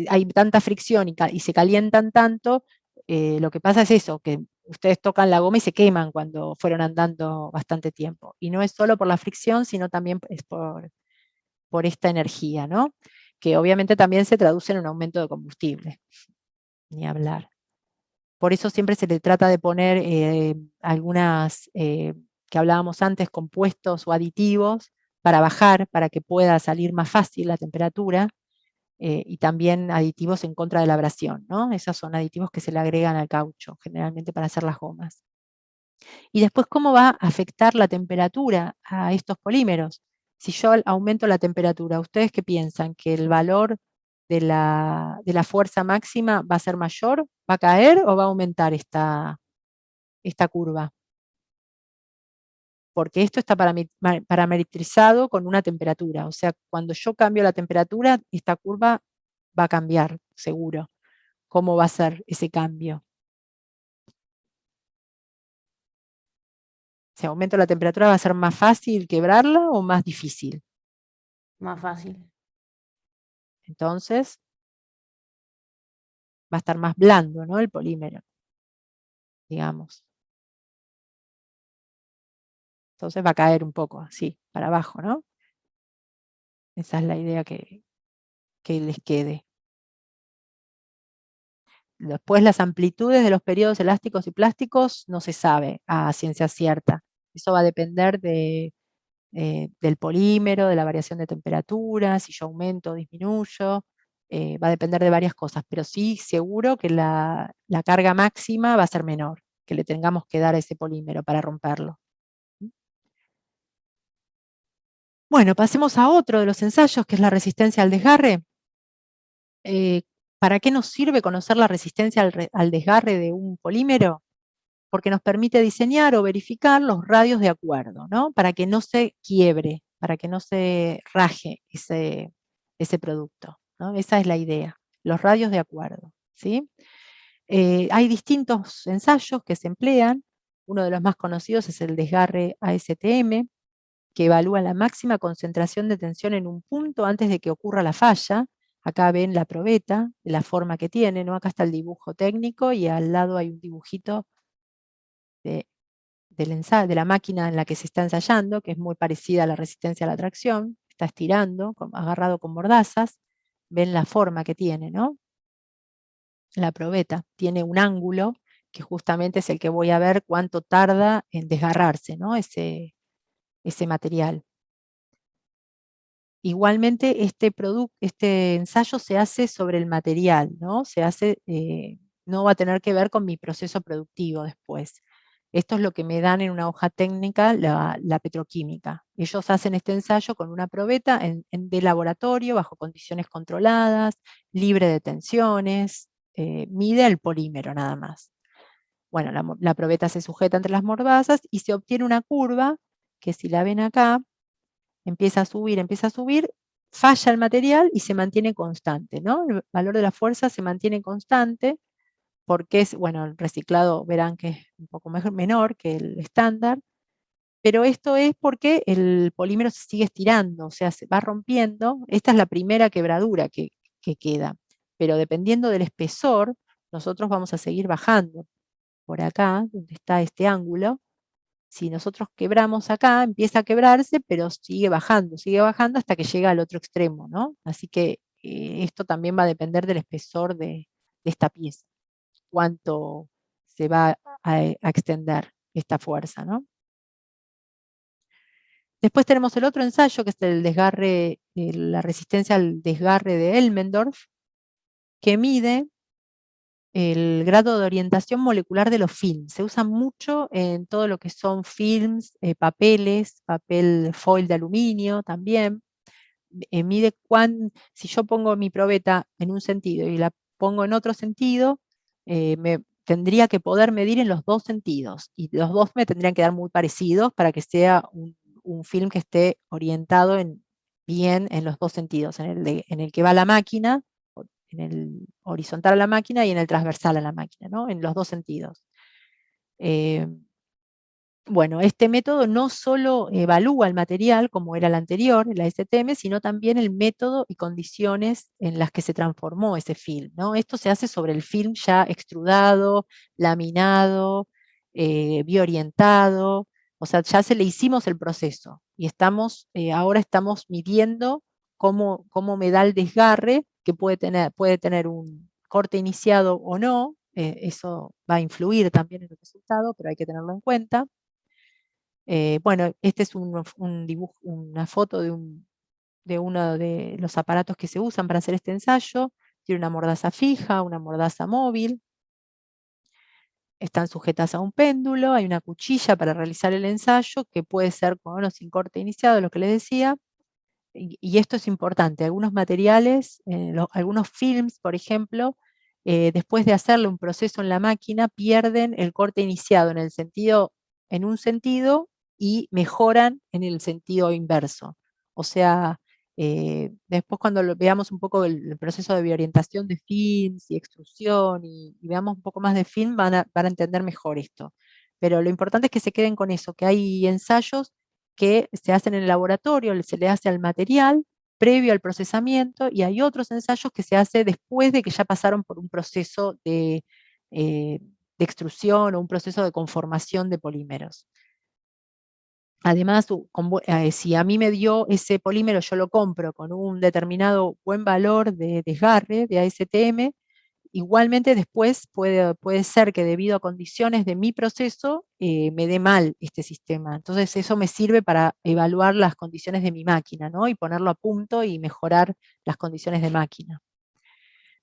hay tanta fricción y se calientan tanto, lo que pasa es eso, que ustedes tocan la goma y se queman cuando fueron andando bastante tiempo. Y no es solo por la fricción, sino también es por esta energía, ¿no? Que obviamente también se traduce en un aumento de combustible, ni hablar. Por eso siempre se le trata de poner algunas, que hablábamos antes, compuestos o aditivos para bajar, para que pueda salir más fácil la temperatura, y también aditivos en contra de la abrasión, ¿no? Esos son aditivos que se le agregan al caucho, generalmente para hacer las gomas. Y después, ¿cómo va a afectar la temperatura a estos polímeros? Si yo aumento la temperatura, ¿ustedes qué piensan? ¿Que el valor de la fuerza máxima va a ser mayor? ¿Va a caer o va a aumentar esta curva? Porque esto está parametrizado con una temperatura. O sea, cuando yo cambio la temperatura, esta curva va a cambiar, seguro. ¿Cómo va a ser ese cambio? Si aumento la temperatura, ¿va a ser más fácil quebrarla o más difícil?
Más fácil.
Entonces, va a estar más blando, ¿no? El polímero, digamos. Entonces va a caer un poco así, para abajo, ¿no? Esa es la idea que les quede. Después las amplitudes de los periodos elásticos y plásticos no se sabe a ciencia cierta. Eso va a depender de del polímero, de la variación de temperatura, si yo aumento o disminuyo, va a depender de varias cosas, pero sí seguro que la carga máxima va a ser menor, que le tengamos que dar a ese polímero para romperlo. Bueno, pasemos a otro de los ensayos, que es la resistencia al desgarre. ¿Para qué nos sirve conocer la resistencia al desgarre de un polímero? Porque nos permite diseñar o verificar los radios de acuerdo, ¿no? Para que no se quiebre, para que no se raje ese producto, ¿no? Esa es la idea, los radios de acuerdo, ¿sí? Hay distintos ensayos que se emplean. Uno de los más conocidos es el desgarre ASTM, que evalúa la máxima concentración de tensión en un punto antes de que ocurra la falla. Acá ven la probeta, la forma que tiene, ¿no? Acá está el dibujo técnico y al lado hay un dibujito de la máquina en la que se está ensayando, que es muy parecida a la resistencia a la tracción. Está estirando, agarrado con mordazas. Ven la forma que tiene, ¿no? La probeta tiene un ángulo que justamente es el que voy a ver cuánto tarda en desgarrarse, ¿no? Ese material. Igualmente, este ensayo se hace sobre el material, ¿no? No va a tener que ver con mi proceso productivo después. Esto es lo que me dan en una hoja técnica la petroquímica. Ellos hacen este ensayo con una probeta de laboratorio, bajo condiciones controladas, libre de tensiones, mide el polímero nada más. Bueno, la probeta se sujeta entre las mordazas y se obtiene una curva que, si la ven acá, empieza a subir, falla el material y se mantiene constante, ¿no? El valor de la fuerza se mantiene constante porque el reciclado verán que es un poco menor que el estándar, pero esto es porque el polímero se sigue estirando, o sea, se va rompiendo. Esta es la primera quebradura que queda, pero dependiendo del espesor, nosotros vamos a seguir bajando. Por acá, donde está este ángulo, si nosotros quebramos acá, empieza a quebrarse, pero sigue bajando hasta que llega al otro extremo, ¿no? Así que esto también va a depender del espesor de esta pieza, cuánto se va a extender esta fuerza, ¿no? Después tenemos el otro ensayo, que es el desgarre, la resistencia al desgarre de Elmendorf, que mide el grado de orientación molecular de los films. Se usa mucho en todo lo que son films, papeles, papel foil de aluminio también. Mide si yo pongo mi probeta en un sentido y la pongo en otro sentido, tendría que poder medir en los dos sentidos. Y los dos me tendrían que dar muy parecidos para que sea un film que esté orientado bien en los dos sentidos, en el que va la máquina, en el horizontal a la máquina y en el transversal a la máquina, ¿no? En los dos sentidos. Bueno, este método no solo evalúa el material, como era el anterior, el ASTM, sino también el método y condiciones en las que se transformó ese film, ¿no? Esto se hace sobre el film ya extrudado, laminado, bioorientado, o sea, ya se le hicimos el proceso y ahora estamos midiendo cómo me da el desgarre, que puede tener un corte iniciado o no. Eso va a influir también en el resultado, pero hay que tenerlo en cuenta. Bueno, este es un dibujo, una foto de uno de los aparatos que se usan para hacer este ensayo. Tiene una mordaza fija, una mordaza móvil. Están sujetas a un péndulo, hay una cuchilla para realizar el ensayo, que puede ser con o sin corte iniciado, lo que les decía. Y esto es importante, algunos materiales, algunos films, por ejemplo, después de hacerle un proceso en la máquina, pierden el corte iniciado en un sentido y mejoran en el sentido inverso. O sea, después cuando veamos un poco el proceso de bioorientación de films y extrusión y veamos un poco más de film, van a entender mejor esto. Pero lo importante es que se queden con eso, que hay ensayos que se hacen en el laboratorio, se le hace al material previo al procesamiento, y hay otros ensayos que se hace después de que ya pasaron por un proceso de extrusión o un proceso de conformación de polímeros. Además, si a mí me dio ese polímero, yo lo compro con un determinado buen valor de desgarre, de ASTM, igualmente después puede ser que debido a condiciones de mi proceso me dé mal este sistema. Entonces eso me sirve para evaluar las condiciones de mi máquina, ¿no? Y ponerlo a punto y mejorar las condiciones de máquina.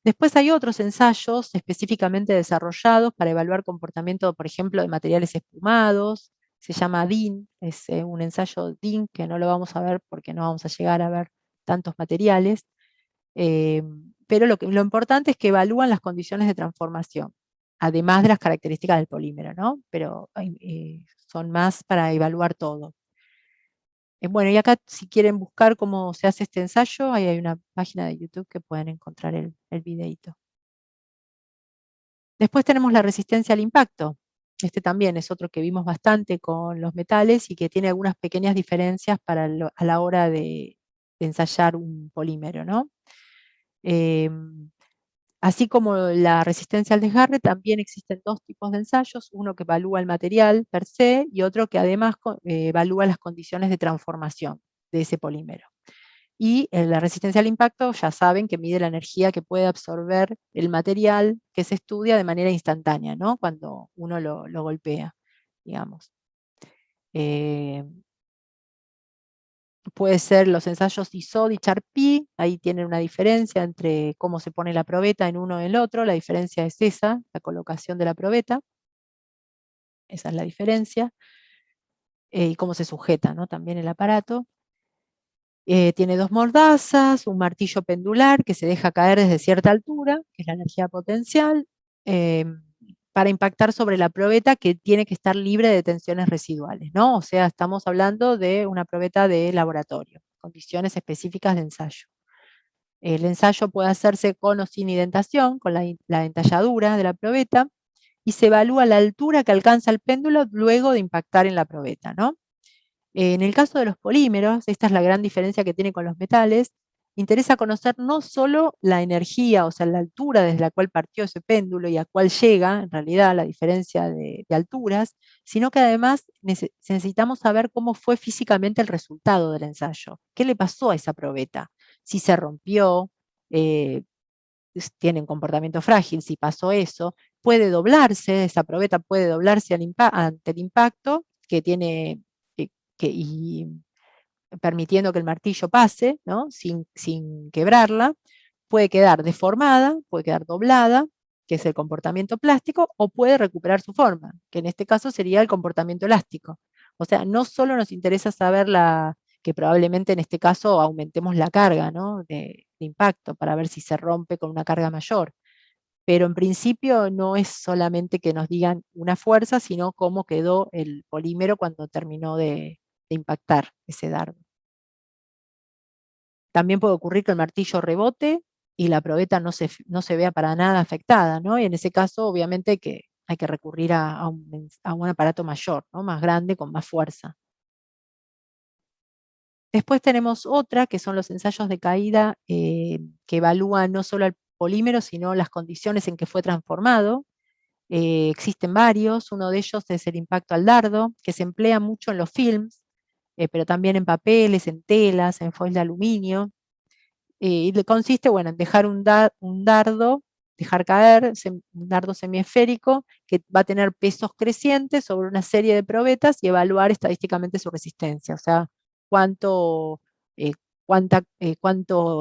Después hay otros ensayos específicamente desarrollados para evaluar comportamiento, por ejemplo, de materiales espumados. Se llama DIN, es un ensayo DIN que no lo vamos a ver porque no vamos a llegar a ver tantos materiales. Pero lo importante es que evalúan las condiciones de transformación, además de las características del polímero, ¿no? Pero son más para evaluar todo. Bueno, y acá si quieren buscar cómo se hace este ensayo, ahí hay una página de YouTube que pueden encontrar el videito. Después tenemos la resistencia al impacto. Este también es otro que vimos bastante con los metales y que tiene algunas pequeñas diferencias a la hora de ensayar un polímero, ¿no? Así como la resistencia al desgarre, también existen dos tipos de ensayos, uno que evalúa el material per se y otro que además evalúa las condiciones de transformación de ese polímero. Y la resistencia al impacto, ya saben que mide la energía que puede absorber el material que se estudia de manera instantánea, ¿no? Cuando uno lo golpea, digamos. Puede ser los ensayos ISOD y Charpy, ahí tienen una diferencia entre cómo se pone la probeta en uno y el otro, la diferencia es esa, la colocación de la probeta, esa es la diferencia, y cómo se sujeta, ¿no? También el aparato. Tiene dos mordazas, un martillo pendular que se deja caer desde cierta altura, que es la energía potencial, para impactar sobre la probeta que tiene que estar libre de tensiones residuales, ¿no? O sea, estamos hablando de una probeta de laboratorio, condiciones específicas de ensayo. El ensayo puede hacerse con o sin indentación, con la entalladura de la probeta, y se evalúa la altura que alcanza el péndulo luego de impactar en la probeta, ¿no? En el caso de los polímeros, esta es la gran diferencia que tiene con los metales, interesa conocer no solo la energía, o sea, la altura desde la cual partió ese péndulo y a cuál llega, en realidad, la diferencia de alturas, sino que además necesitamos saber cómo fue físicamente el resultado del ensayo. ¿Qué le pasó a esa probeta? Si se rompió, tiene un comportamiento frágil, si pasó eso, puede doblarse, esa probeta puede doblarse ante el impacto, que tiene y permitiendo que el martillo pase, ¿no? sin quebrarla, puede quedar deformada, puede quedar doblada, que es el comportamiento plástico, o puede recuperar su forma, que en este caso sería el comportamiento elástico. O sea, no solo nos interesa saber que probablemente en este caso aumentemos la carga, ¿no? de impacto para ver si se rompe con una carga mayor. Pero en principio no es solamente que nos digan una fuerza, sino cómo quedó el polímero cuando terminó de impactar ese dardo. También puede ocurrir que el martillo rebote y la probeta no se vea para nada afectada, ¿no? Y en ese caso, obviamente, hay que recurrir a un aparato mayor, ¿no? Más grande, con más fuerza. Después tenemos otra, que son los ensayos de caída, que evalúan no solo el polímero, sino las condiciones en que fue transformado. Existen varios, uno de ellos es el impacto al dardo, que se emplea mucho en los films, pero también en papeles, en telas, en foil de aluminio. Y consiste, bueno, en dejar un dardo, dejar caer un dardo semiesférico que va a tener pesos crecientes sobre una serie de probetas y evaluar estadísticamente su resistencia, o sea, cuánto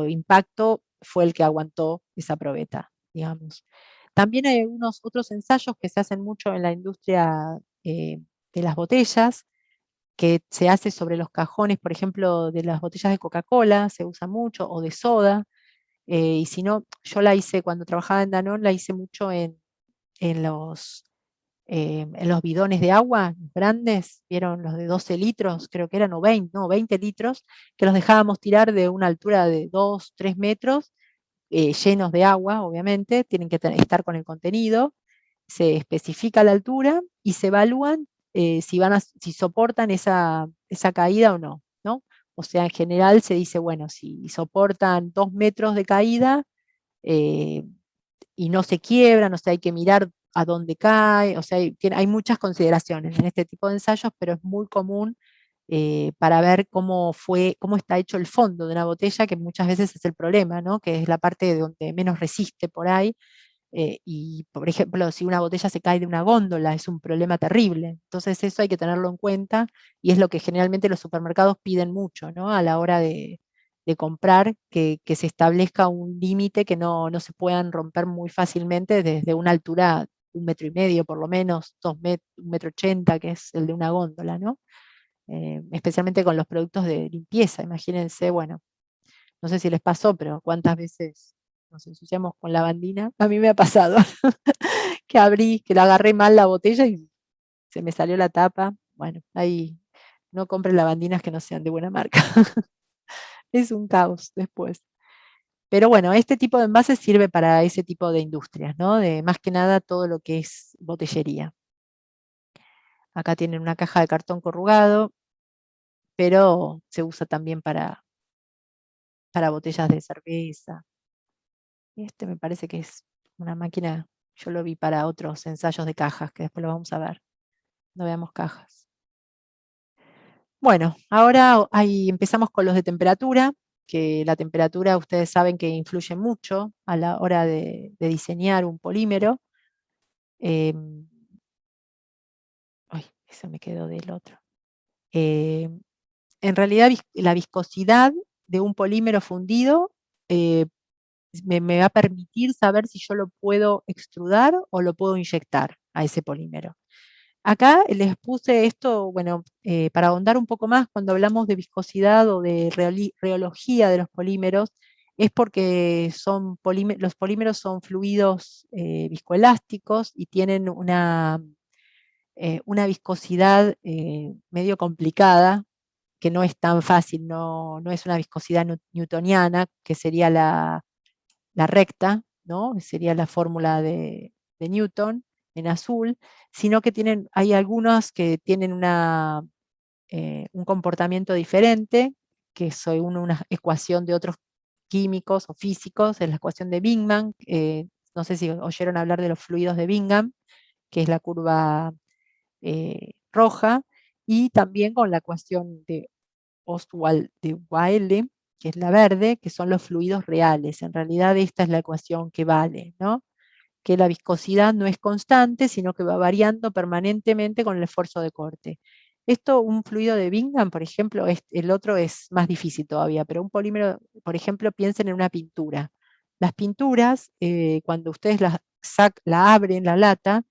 impacto fue el que aguantó esa probeta, digamos. También hay algunos otros ensayos que se hacen mucho en la industria de las botellas, que se hace sobre los cajones, por ejemplo, de las botellas de Coca-Cola, se usa mucho, o de soda, y si no, yo la hice cuando trabajaba en Danone, la hice mucho en los bidones de agua grandes, vieron los de 12 litros, creo que eran, o 20 litros, que los dejábamos tirar de una altura de 2, 3 metros, llenos de agua, obviamente, tienen que estar con el contenido, se especifica la altura y se evalúan si soportan esa caída o no, ¿no? O sea, en general se dice, bueno, si soportan 2 metros de caída y no se quiebran, o sea, hay que mirar a dónde cae, o sea, hay muchas consideraciones en este tipo de ensayos, pero es muy común para ver cómo está hecho el fondo de una botella, que muchas veces es el problema, ¿no? Que es la parte donde menos resiste por ahí. y, por ejemplo, si una botella se cae de una góndola, es un problema terrible. Entonces eso hay que tenerlo en cuenta, y es lo que generalmente los supermercados piden mucho, ¿no? A la hora de comprar, que se establezca un límite, que no se puedan romper muy fácilmente desde una altura de 1,5 metros por lo menos, 2 metros, 1,80 m, que es el de una góndola, ¿no? Especialmente con los productos de limpieza. Imagínense, bueno, no sé si les pasó, pero cuántas veces nos ensuciamos con lavandina. A mí me ha pasado que la agarré mal la botella y se me salió la tapa. Bueno, ahí no compren lavandinas que no sean de buena marca. Es un caos después. Pero bueno, este tipo de envases sirve para ese tipo de industrias, ¿no? De más que nada todo lo que es botellería. Acá tienen una caja de cartón corrugado, pero se usa también para botellas de cerveza. Este me parece que es una máquina, yo lo vi para otros ensayos de cajas, que después lo vamos a ver. No veamos cajas. Bueno, ahora ahí empezamos con los de temperatura, que la temperatura ustedes saben que influye mucho a la hora de diseñar un polímero. Ay, eso me quedó del otro. En realidad, la viscosidad de un polímero fundido eh, me va a permitir saber si yo lo puedo extrudar o lo puedo inyectar a ese polímero. Acá les puse esto, bueno, para ahondar un poco más cuando hablamos de viscosidad o de reología de los polímeros, es porque los polímeros son fluidos viscoelásticos y tienen una viscosidad medio complicada, que no es tan fácil, no es una viscosidad newtoniana, que sería la recta, ¿no? Sería la fórmula de Newton en azul, sino que hay algunos que tienen un comportamiento diferente, que es una ecuación de otros químicos o físicos, es la ecuación de Bingham. No sé si oyeron hablar de los fluidos de Bingham, que es la curva roja, y también con la ecuación de Ostwald de Wiley, que es la verde, que son los fluidos reales. En realidad esta es la ecuación que vale, ¿no? Que la viscosidad no es constante, sino que va variando permanentemente con el esfuerzo de corte. Esto, un fluido de Bingham, por ejemplo, el otro es más difícil todavía, pero un polímero, por ejemplo, piensen en una pintura. Las pinturas, cuando ustedes la abren, la lata,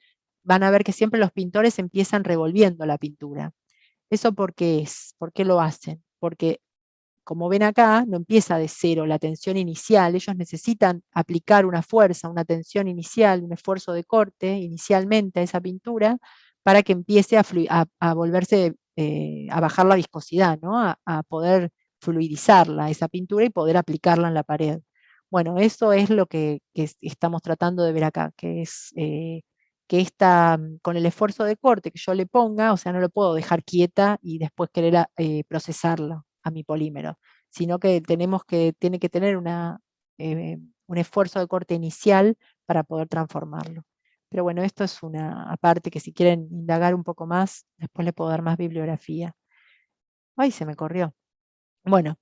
van a ver que siempre los pintores empiezan revolviendo la pintura. ¿Eso por qué es? ¿Por qué lo hacen? Porque, como ven acá, no empieza de cero la tensión inicial. Ellos necesitan aplicar una fuerza, una tensión inicial, un esfuerzo de corte inicialmente a esa pintura para que empiece a volverse, a bajar la viscosidad, ¿no? A poder fluidizarla, esa pintura, y poder aplicarla en la pared. Bueno, eso es lo que estamos tratando de ver acá, que es que con el esfuerzo de corte que yo le ponga, o sea, no lo puedo dejar quieta y después querer procesarlo a mi polímero, sino que tiene que tener un esfuerzo de corte inicial para poder transformarlo. Pero bueno, esto es una aparte que, si quieren indagar un poco más, después le puedo dar más bibliografía. Ay, se me corrió. Bueno,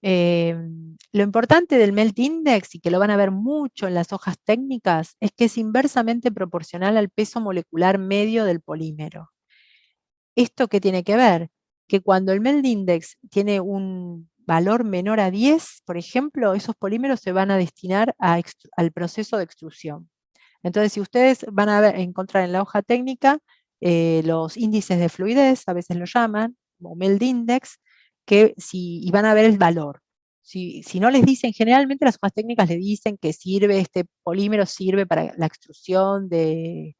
lo importante del Melt Index, y que lo van a ver mucho en las hojas técnicas, es que es inversamente proporcional al peso molecular medio del polímero. ¿Esto qué tiene que ver? Que cuando el Melt Index tiene un valor menor a 10, por ejemplo, esos polímeros se van a destinar al proceso de extrusión. Entonces, si ustedes van a encontrar en la hoja técnica los índices de fluidez, a veces lo llaman, o Melt Index, y van a ver el valor. Si no les dicen, generalmente las hojas técnicas le dicen que este polímero sirve para la extrusión de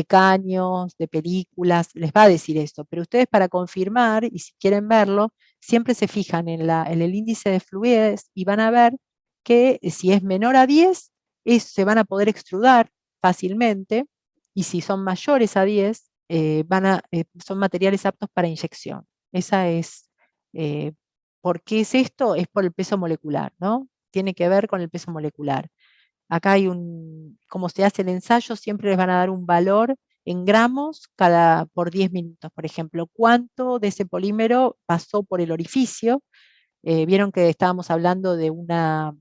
caños, de películas, les va a decir esto, pero ustedes, para confirmar, y si quieren verlo, siempre se fijan en el índice de fluidez y van a ver que si es menor a 10, se van a poder extrudar fácilmente, y si son mayores a 10, son materiales aptos para inyección. Esa es, ¿por qué es esto? Es por el peso molecular, ¿no? Tiene que ver con el peso molecular. Acá como se hace el ensayo, siempre les van a dar un valor en gramos por 10 minutos, por ejemplo. ¿Cuánto de ese polímero pasó por el orificio? Vieron que estábamos hablando de una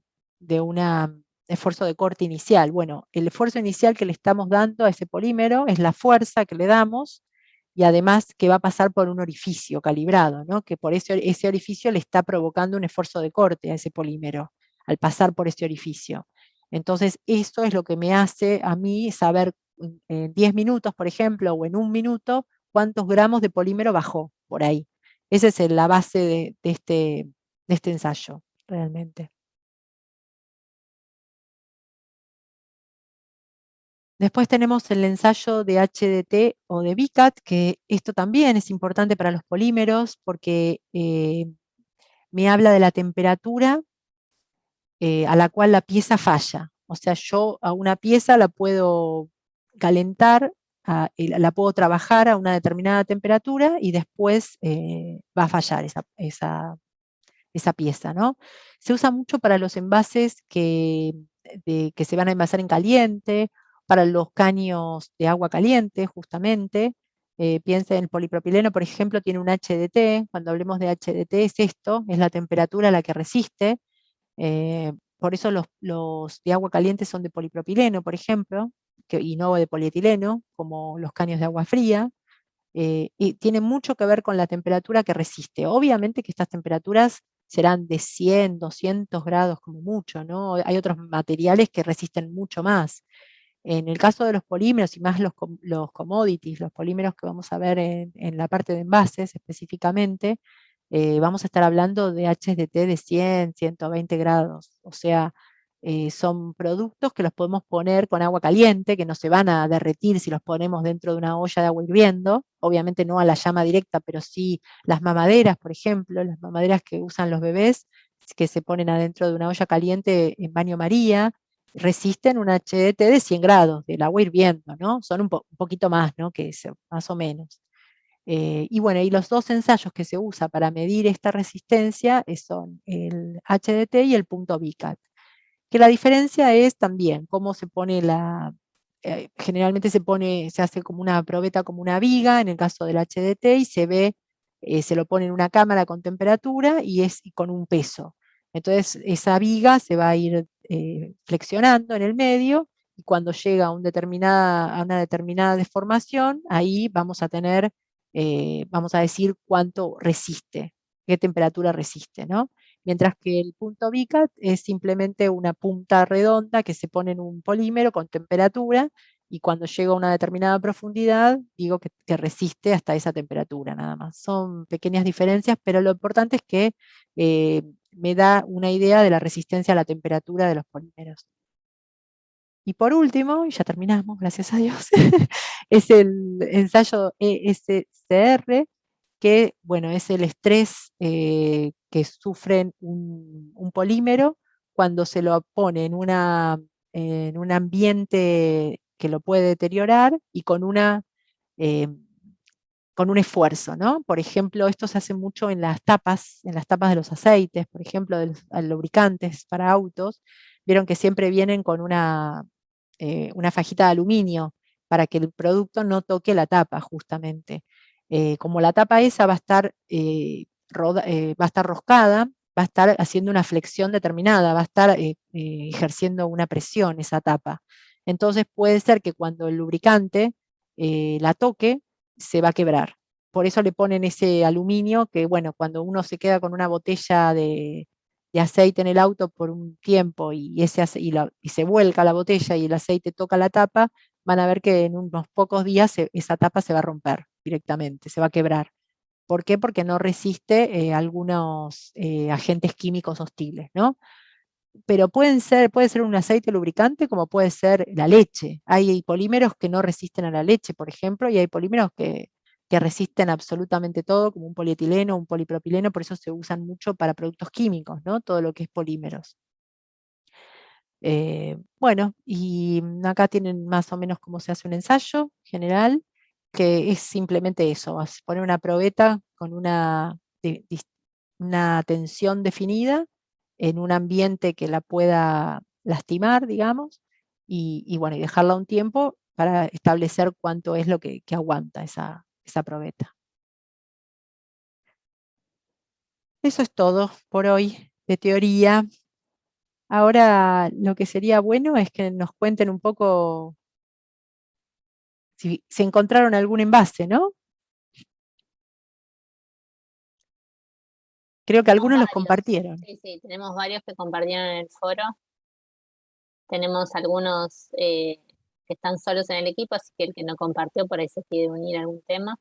esfuerzo de corte inicial. Bueno, el esfuerzo inicial que le estamos dando a ese polímero es la fuerza que le damos, y además que va a pasar por un orificio calibrado, ¿no? Que por ese orificio le está provocando un esfuerzo de corte a ese polímero, al pasar por ese orificio. Entonces, eso es lo que me hace a mí saber en 10 minutos, por ejemplo, o en 1 minuto, cuántos gramos de polímero bajó por ahí. Esa es la base de este ensayo, realmente. Después tenemos el ensayo de HDT o de VCAT, que esto también es importante para los polímeros porque me habla de la temperatura a la cual la pieza falla. O sea, yo a una pieza la puedo calentar, la puedo trabajar a una determinada temperatura y después va a fallar esa pieza, ¿no? Se usa mucho para los envases que se van a envasar en caliente, para los caños de agua caliente, justamente. Piensa en el polipropileno, por ejemplo, tiene un HDT. Cuando hablemos de HDT es esto, es la temperatura a la que resiste. Por eso los de agua caliente son de polipropileno, por ejemplo, y no de polietileno, como los caños de agua fría. Y tiene mucho que ver con la temperatura que resiste. Obviamente que estas temperaturas serán de 100, 200 grados como mucho, ¿no? Hay otros materiales que resisten mucho más. En el caso de los polímeros y más los commodities, los polímeros que vamos a ver en la parte de envases específicamente, vamos a estar hablando de HDT de 100, 120 grados. O sea, son productos que los podemos poner con agua caliente, que no se van a derretir si los ponemos dentro de una olla de agua hirviendo. Obviamente no a la llama directa, pero sí las mamaderas, por ejemplo, las mamaderas que usan los bebés, que se ponen adentro de una olla caliente en baño María, resisten un HDT de 100 grados del agua hirviendo, ¿no? Son un poquito más, ¿no? Que eso, más o menos. Y bueno, y los dos ensayos que se usa para medir esta resistencia son el HDT y el punto VCAT. Que la diferencia es también cómo se pone generalmente se hace como una probeta, como una viga, en el caso del HDT, y se ve, se lo pone en una cámara con temperatura y con un peso. Entonces esa viga se va a ir flexionando en el medio, y cuando llega a una determinada deformación, ahí vamos a tener, vamos a decir cuánto resiste, qué temperatura resiste, ¿no? Mientras que el punto VCAT es simplemente una punta redonda que se pone en un polímero con temperatura, y cuando llega a una determinada profundidad, digo que resiste hasta esa temperatura nada más. Son pequeñas diferencias, pero lo importante es que me da una idea de la resistencia a la temperatura de los polímeros. Y por último, y ya terminamos, gracias a Dios, es el ensayo ESCR, que bueno, es el estrés que sufren un polímero cuando se lo pone en un ambiente que lo puede deteriorar y eh, con un esfuerzo, ¿no? Por ejemplo, esto se hace mucho en las tapas de los aceites, por ejemplo, de los lubricantes para autos. Vieron que siempre vienen con una fajita de aluminio para que el producto no toque la tapa, justamente. Como la tapa esa va a estar roscada, va a estar haciendo una flexión determinada, va a estar ejerciendo una presión esa tapa. Entonces puede ser que cuando el lubricante la toque, se va a quebrar. Por eso le ponen ese aluminio que, bueno, cuando uno se queda con una botella de aceite en el auto por un tiempo y se vuelca la botella y el aceite toca la tapa, van a ver que en unos pocos días esa tapa se va a romper directamente, se va a quebrar. ¿Por qué? Porque no resiste algunos agentes químicos hostiles, ¿no? Pero puede ser un aceite lubricante como puede ser la leche. Hay polímeros que no resisten a la leche, por ejemplo, y hay polímeros que resisten absolutamente todo, como un polietileno, un polipropileno, por eso se usan mucho para productos químicos, ¿no? Todo lo que es polímeros. Bueno, y acá tienen más o menos cómo se hace un ensayo general, que es simplemente eso, poner una probeta con una tensión definida en un ambiente que la pueda lastimar, digamos, y bueno, y dejarla un tiempo para establecer cuánto es lo que aguanta esa probeta. Eso es todo por hoy de teoría. Ahora lo que sería bueno es que nos cuenten un poco si se encontraron algún envase, ¿no? Creo que algunos los
Varios.
compartieron.
Sí, tenemos varios que compartieron en el foro. Tenemos algunos que están solos en el equipo, así que el que no compartió por ahí se quiere unir a algún tema.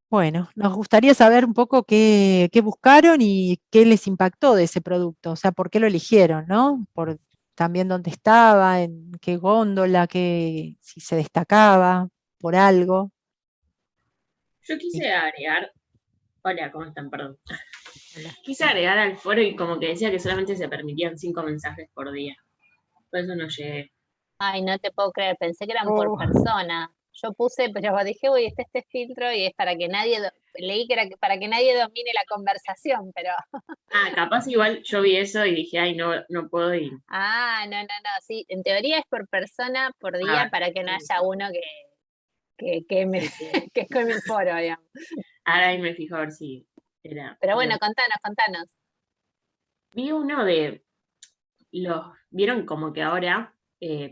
Bueno, nos gustaría saber un poco qué buscaron y qué les impactó de ese producto, o sea, por qué lo eligieron, ¿no? Por también dónde estaba, en qué góndola, si se destacaba por algo.
Yo quise agregar, hola, ¿cómo están? Perdón. Quise agregar al foro y como que decía que solamente se permitían 5 mensajes por día. Por eso no llegué.
Ay, no te puedo creer, pensé que eran por persona. Yo puse, pero dije, uy, está este filtro y es para que nadie, leí que era para que nadie domine la conversación, pero...
Capaz igual yo vi eso y dije, ay, no puedo ir.
No, sí, en teoría es por persona, por día, para que no haya uno que queme el foro, digamos.
Ahora ahí me fijo a ver si era...
Pero bueno, contanos.
Vi uno de vieron como que ahora,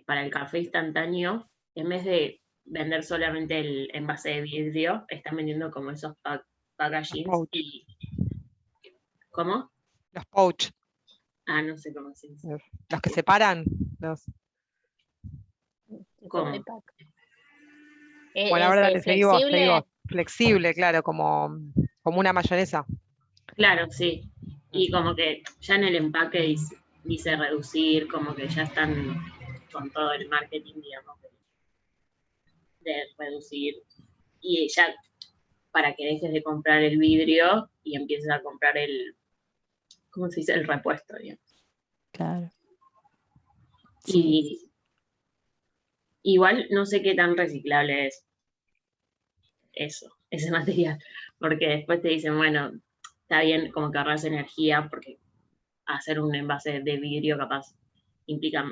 para el café instantáneo, en vez de vender solamente el envase de vidrio, están vendiendo como esos packagings y... ¿Cómo?
Los pouch.
No sé cómo se dice.
Los que separan.
¿Cómo?
Bueno, ahora te digo,
¿Flexible?
flexible, claro, como una mayonesa.
Claro, sí. Y como que ya en el empaque dice reducir, como que ya están con todo el marketing, digamos, de reducir. Y ya para que dejes de comprar el vidrio y empieces a comprar ¿cómo se dice? El repuesto, digamos.
Claro.
Sí. Y igual no sé qué tan reciclable es ese material, porque después te dicen, bueno, está bien como que ahorras energía, porque hacer un envase de vidrio capaz implica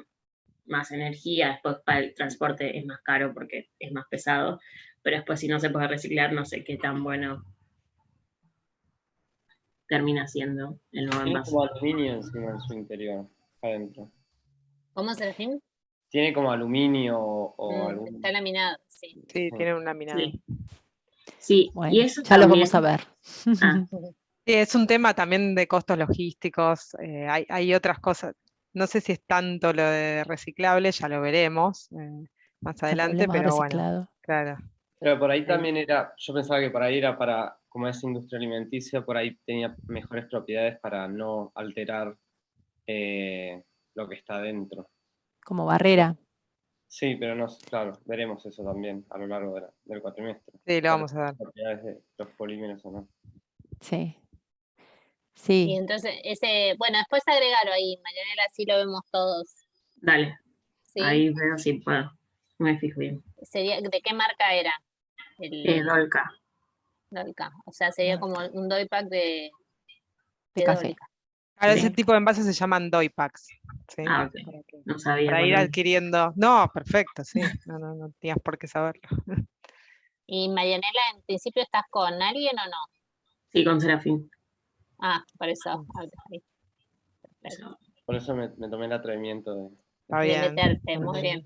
más energía, después para el transporte es más caro porque es más pesado, pero después si no se puede reciclar, no sé qué tan bueno termina siendo el nuevo
Tiene
envase.
como aluminio encima en su interior, adentro.
¿Cómo se define?
Tiene como aluminio o algún...
Está laminado, sí.
Sí, tiene un laminado.
Sí,
Bueno,
y eso
ya lo
también,
vamos a ver.
Sí, es un tema también de costos logísticos. Hay otras cosas. No sé si es tanto lo de reciclable, ya lo veremos más adelante, pero bueno, claro.
Pero por ahí también yo pensaba que por ahí era para, como es industria alimenticia, por ahí tenía mejores propiedades para no alterar lo que está dentro.
Como barrera.
Sí, pero no, claro, veremos eso también a lo largo del cuatrimestre.
Sí, lo vamos a ver.
Propiedades de los polímeros o no.
Sí.
Y entonces, bueno, después agregarlo ahí, Marianela, así lo vemos todos.
Dale,
¿Sí?
ahí veo si puedo, me fijo bien.
¿De qué marca era?
Dolca.
Dolca, o sea, sería como un doy pack de
café.
Dolca.
Ahora ese tipo de envases se llaman doy packs. ¿Sí?
Ok, no sabía.
Para ir adquiriendo. No, perfecto, sí. No tenías por qué saberlo.
¿Y Marianela, en principio estás con alguien o no?
Sí, con Serafín.
Por eso.
Por eso me tomé el atrevimiento
de meterte, muy bien.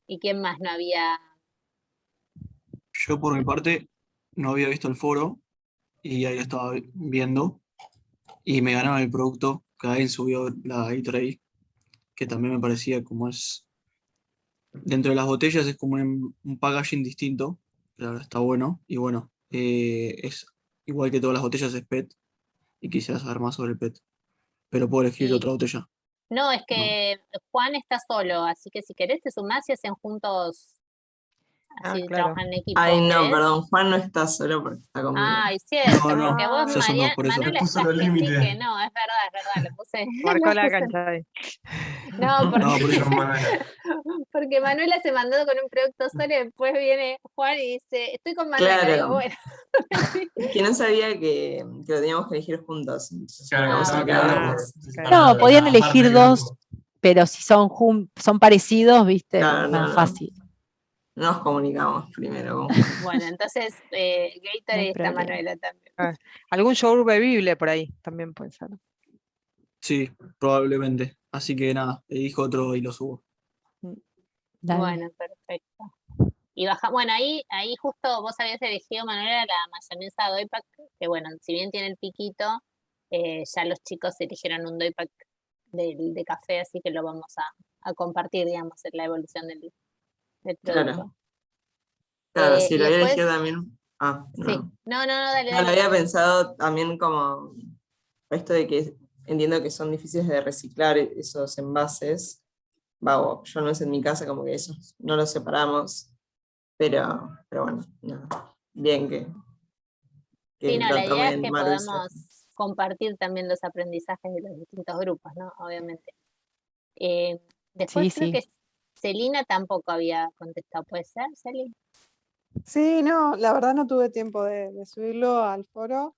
¿Y quién más no había?
Yo por mi parte no había visto el foro y ahí lo estaba viendo y me ganaron el producto que alguien subió la e-tray, que también me parecía como es, dentro de las botellas es como un packaging distinto, la verdad está bueno, y bueno, es igual que todas las botellas es PET, y quisiera saber más sobre el PET, pero puedo elegir otra botella.
No, es que Juan está solo, así que si querés te sumás y hacen juntos, así trabajan en equipo.
Ay, no, perdón, Juan no está solo porque está conmigo.
Ay, cierto, porque vos,
ya son dos, por eso.
Manuela, estás que sí, que no, es verdad, le puse...
Marcó la cancha ahí.
No, porque Manuela se mandó con un producto solo y después viene Juan y dice, estoy con Manuela,
Claro.
digo, bueno.
Que no sabía que lo teníamos que elegir juntos. Entonces,
No, podían elegir dos, pero si son parecidos, viste, más fácil.
nos comunicamos primero.
Bueno, entonces Gatorade está Manuela también.
Algún yogur bebible por ahí también puede ser.
Sí, probablemente. Así que nada, elijo otro y lo subo.
Dale.
Bueno, perfecto. Y bueno, ahí justo vos habías elegido, Manuela, la mayonesa Doypack, que bueno, si bien tiene el piquito, ya los chicos eligieron un Doypack de café, así que lo vamos a compartir, digamos, en la evolución del producto.
Claro, sí,
y
lo había
después,
elegido también.
Sí, no, dale.
No, lo había pensado también como esto de que entiendo que son difíciles de reciclar esos envases. Yo no sé, en mi casa como que esos no los separamos, pero bueno, no, bien que
Sí, no,
lo
la idea es
tomen
que
Maru y
podamos compartir también los aprendizajes de los distintos grupos, ¿no? Obviamente. Después creo que Celina tampoco había contestado, ¿puede ser, Celi?
Sí, no, la verdad no tuve tiempo de subirlo al foro.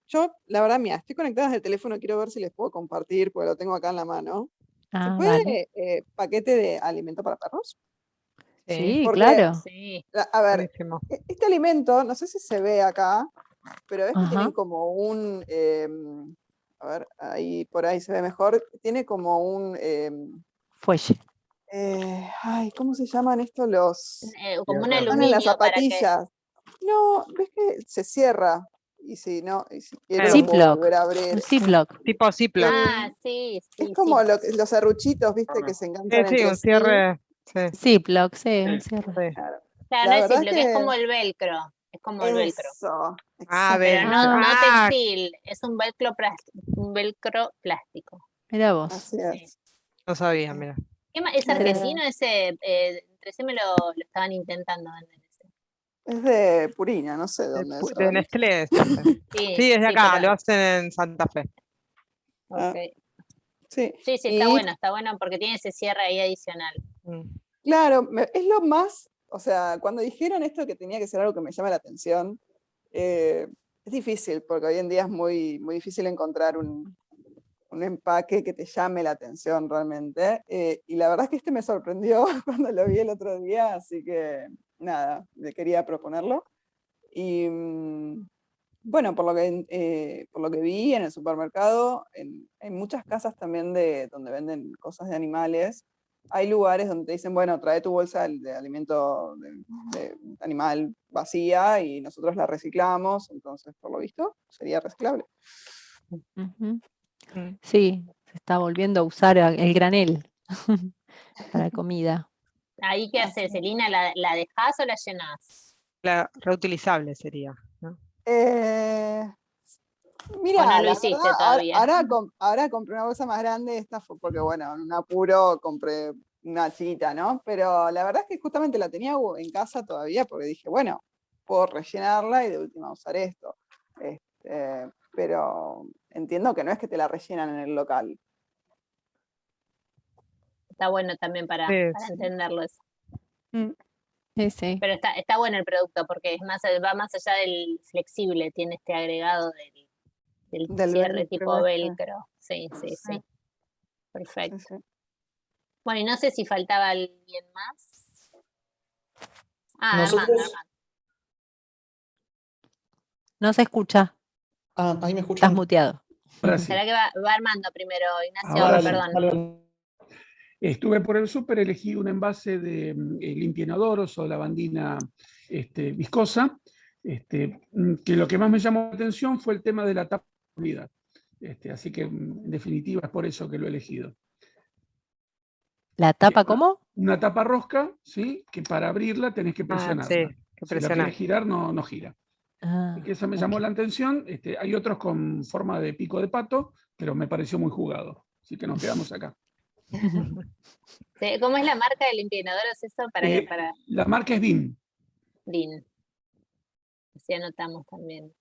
Yo, la verdad, mira, estoy conectada desde el teléfono, quiero ver si les puedo compartir, porque lo tengo acá en la mano. ¿Se puede paquete de alimento para perros?
Sí,
porque,
claro.
Sí.
A ver, este alimento, no sé si se ve acá, pero ves que tienen como un, a ver, ahí por ahí se ve mejor, tiene como un...
fuelle.
¿Cómo se llaman estos los?
Como un
Están en
aluminio
las zapatillas. No, ves que se cierra. Y si no, y si quiero
Ziploc.
volver a abrir.
Ziploc.
Tipo Ziploc.
Sí.
Es como los serruchitos, viste, que se enganchan
Sí,
entre
un cierre.
Ziploc, sí, un cierre.
Claro,
La
no es
verdad
Ziploc, es como el velcro. Es como el velcro.
Eso.
Pero no textil, es un velcro plástico.
Mira vos.
Así es.
No sabía, mira.
¿Es argentino ese? Entre me lo estaban intentando vender ese.
Es de Purina, no sé dónde es.
De Nestlé. Sí, es de acá, lo hacen en Santa Fe.
Okay.
Sí,
está bueno porque tiene ese cierre ahí adicional.
Claro, es lo más, o sea, cuando dijeron esto que tenía que ser algo que me llame la atención, es difícil, porque hoy en día es muy, muy difícil encontrar un empaque que te llame la atención realmente. Y la verdad es que este me sorprendió cuando lo vi el otro día, así que nada, le quería proponerlo. Y bueno, por lo que vi en el supermercado, en muchas casas también donde venden cosas de animales, hay lugares donde te dicen, bueno, trae tu bolsa de alimento de animal vacía y nosotros la reciclamos, entonces por lo visto sería reciclable.
Sí, se está volviendo a usar el granel para comida.
¿Ahí qué haces, Celina? ¿La dejás o la llenás?
La reutilizable sería, ¿no?
Mira,
no lo
la
hiciste
verdad,
todavía.
ahora compré una bolsa más grande, esta fue porque, bueno, en un apuro compré una chiquita, ¿no? Pero la verdad es que justamente la tenía en casa todavía porque dije, bueno, puedo rellenarla y de última usar esto. Pero entiendo que no es que te la rellenan en el local.
Está bueno también para entenderlo eso.
Sí.
Pero está bueno el producto porque va más allá del flexible, tiene este agregado del cierre tipo velcro. Sí. Perfecto. Sí. Bueno, y no sé si faltaba alguien más. Armando.
No se escucha.
Ahí me escuchan.
Estás muteado.
¿Será que va Armando primero, Ignacio? Perdón.
Estuve por el súper, elegí un envase de limpia inodoros o lavandina viscosa, que lo que más me llamó la atención fue el tema de la tapa de unidad. Así que en definitiva es por eso que lo he elegido.
¿La tapa cómo?
Una tapa rosca, ¿sí? Que para abrirla tenés que presionarla.
Sí, que
si la querés girar, no gira. Y que eso me llamó la atención. Hay otros con forma de pico de pato, pero me pareció muy jugado. Así que nos quedamos acá.
Sí, ¿cómo es la marca de limpiadoras eso?
La marca es DIN.
DIN. Así anotamos también.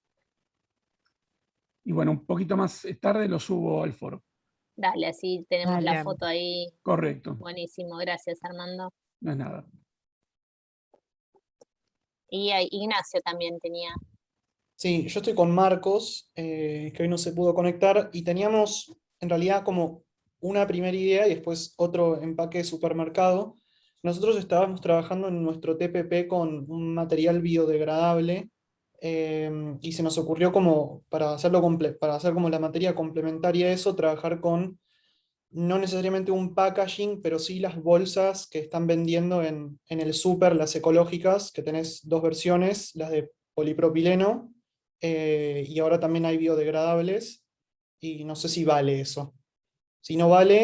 Y bueno, un poquito más tarde lo subo al foro.
Dale, así tenemos la foto ahí.
Correcto.
Buenísimo, gracias Armando.
No es nada.
Y Ignacio también tenía.
Sí, yo estoy con Marcos, que hoy no se pudo conectar, y teníamos en realidad como una primera idea y después otro empaque de supermercado nosotros estábamos trabajando en nuestro TPP con un material biodegradable, y se nos ocurrió como, para hacer como la materia complementaria a eso, trabajar con no necesariamente un packaging, pero sí las bolsas que están vendiendo en el súper, las ecológicas, que tenés dos versiones, las de polipropileno, y ahora también hay biodegradables, y no sé si vale eso. Si no vale,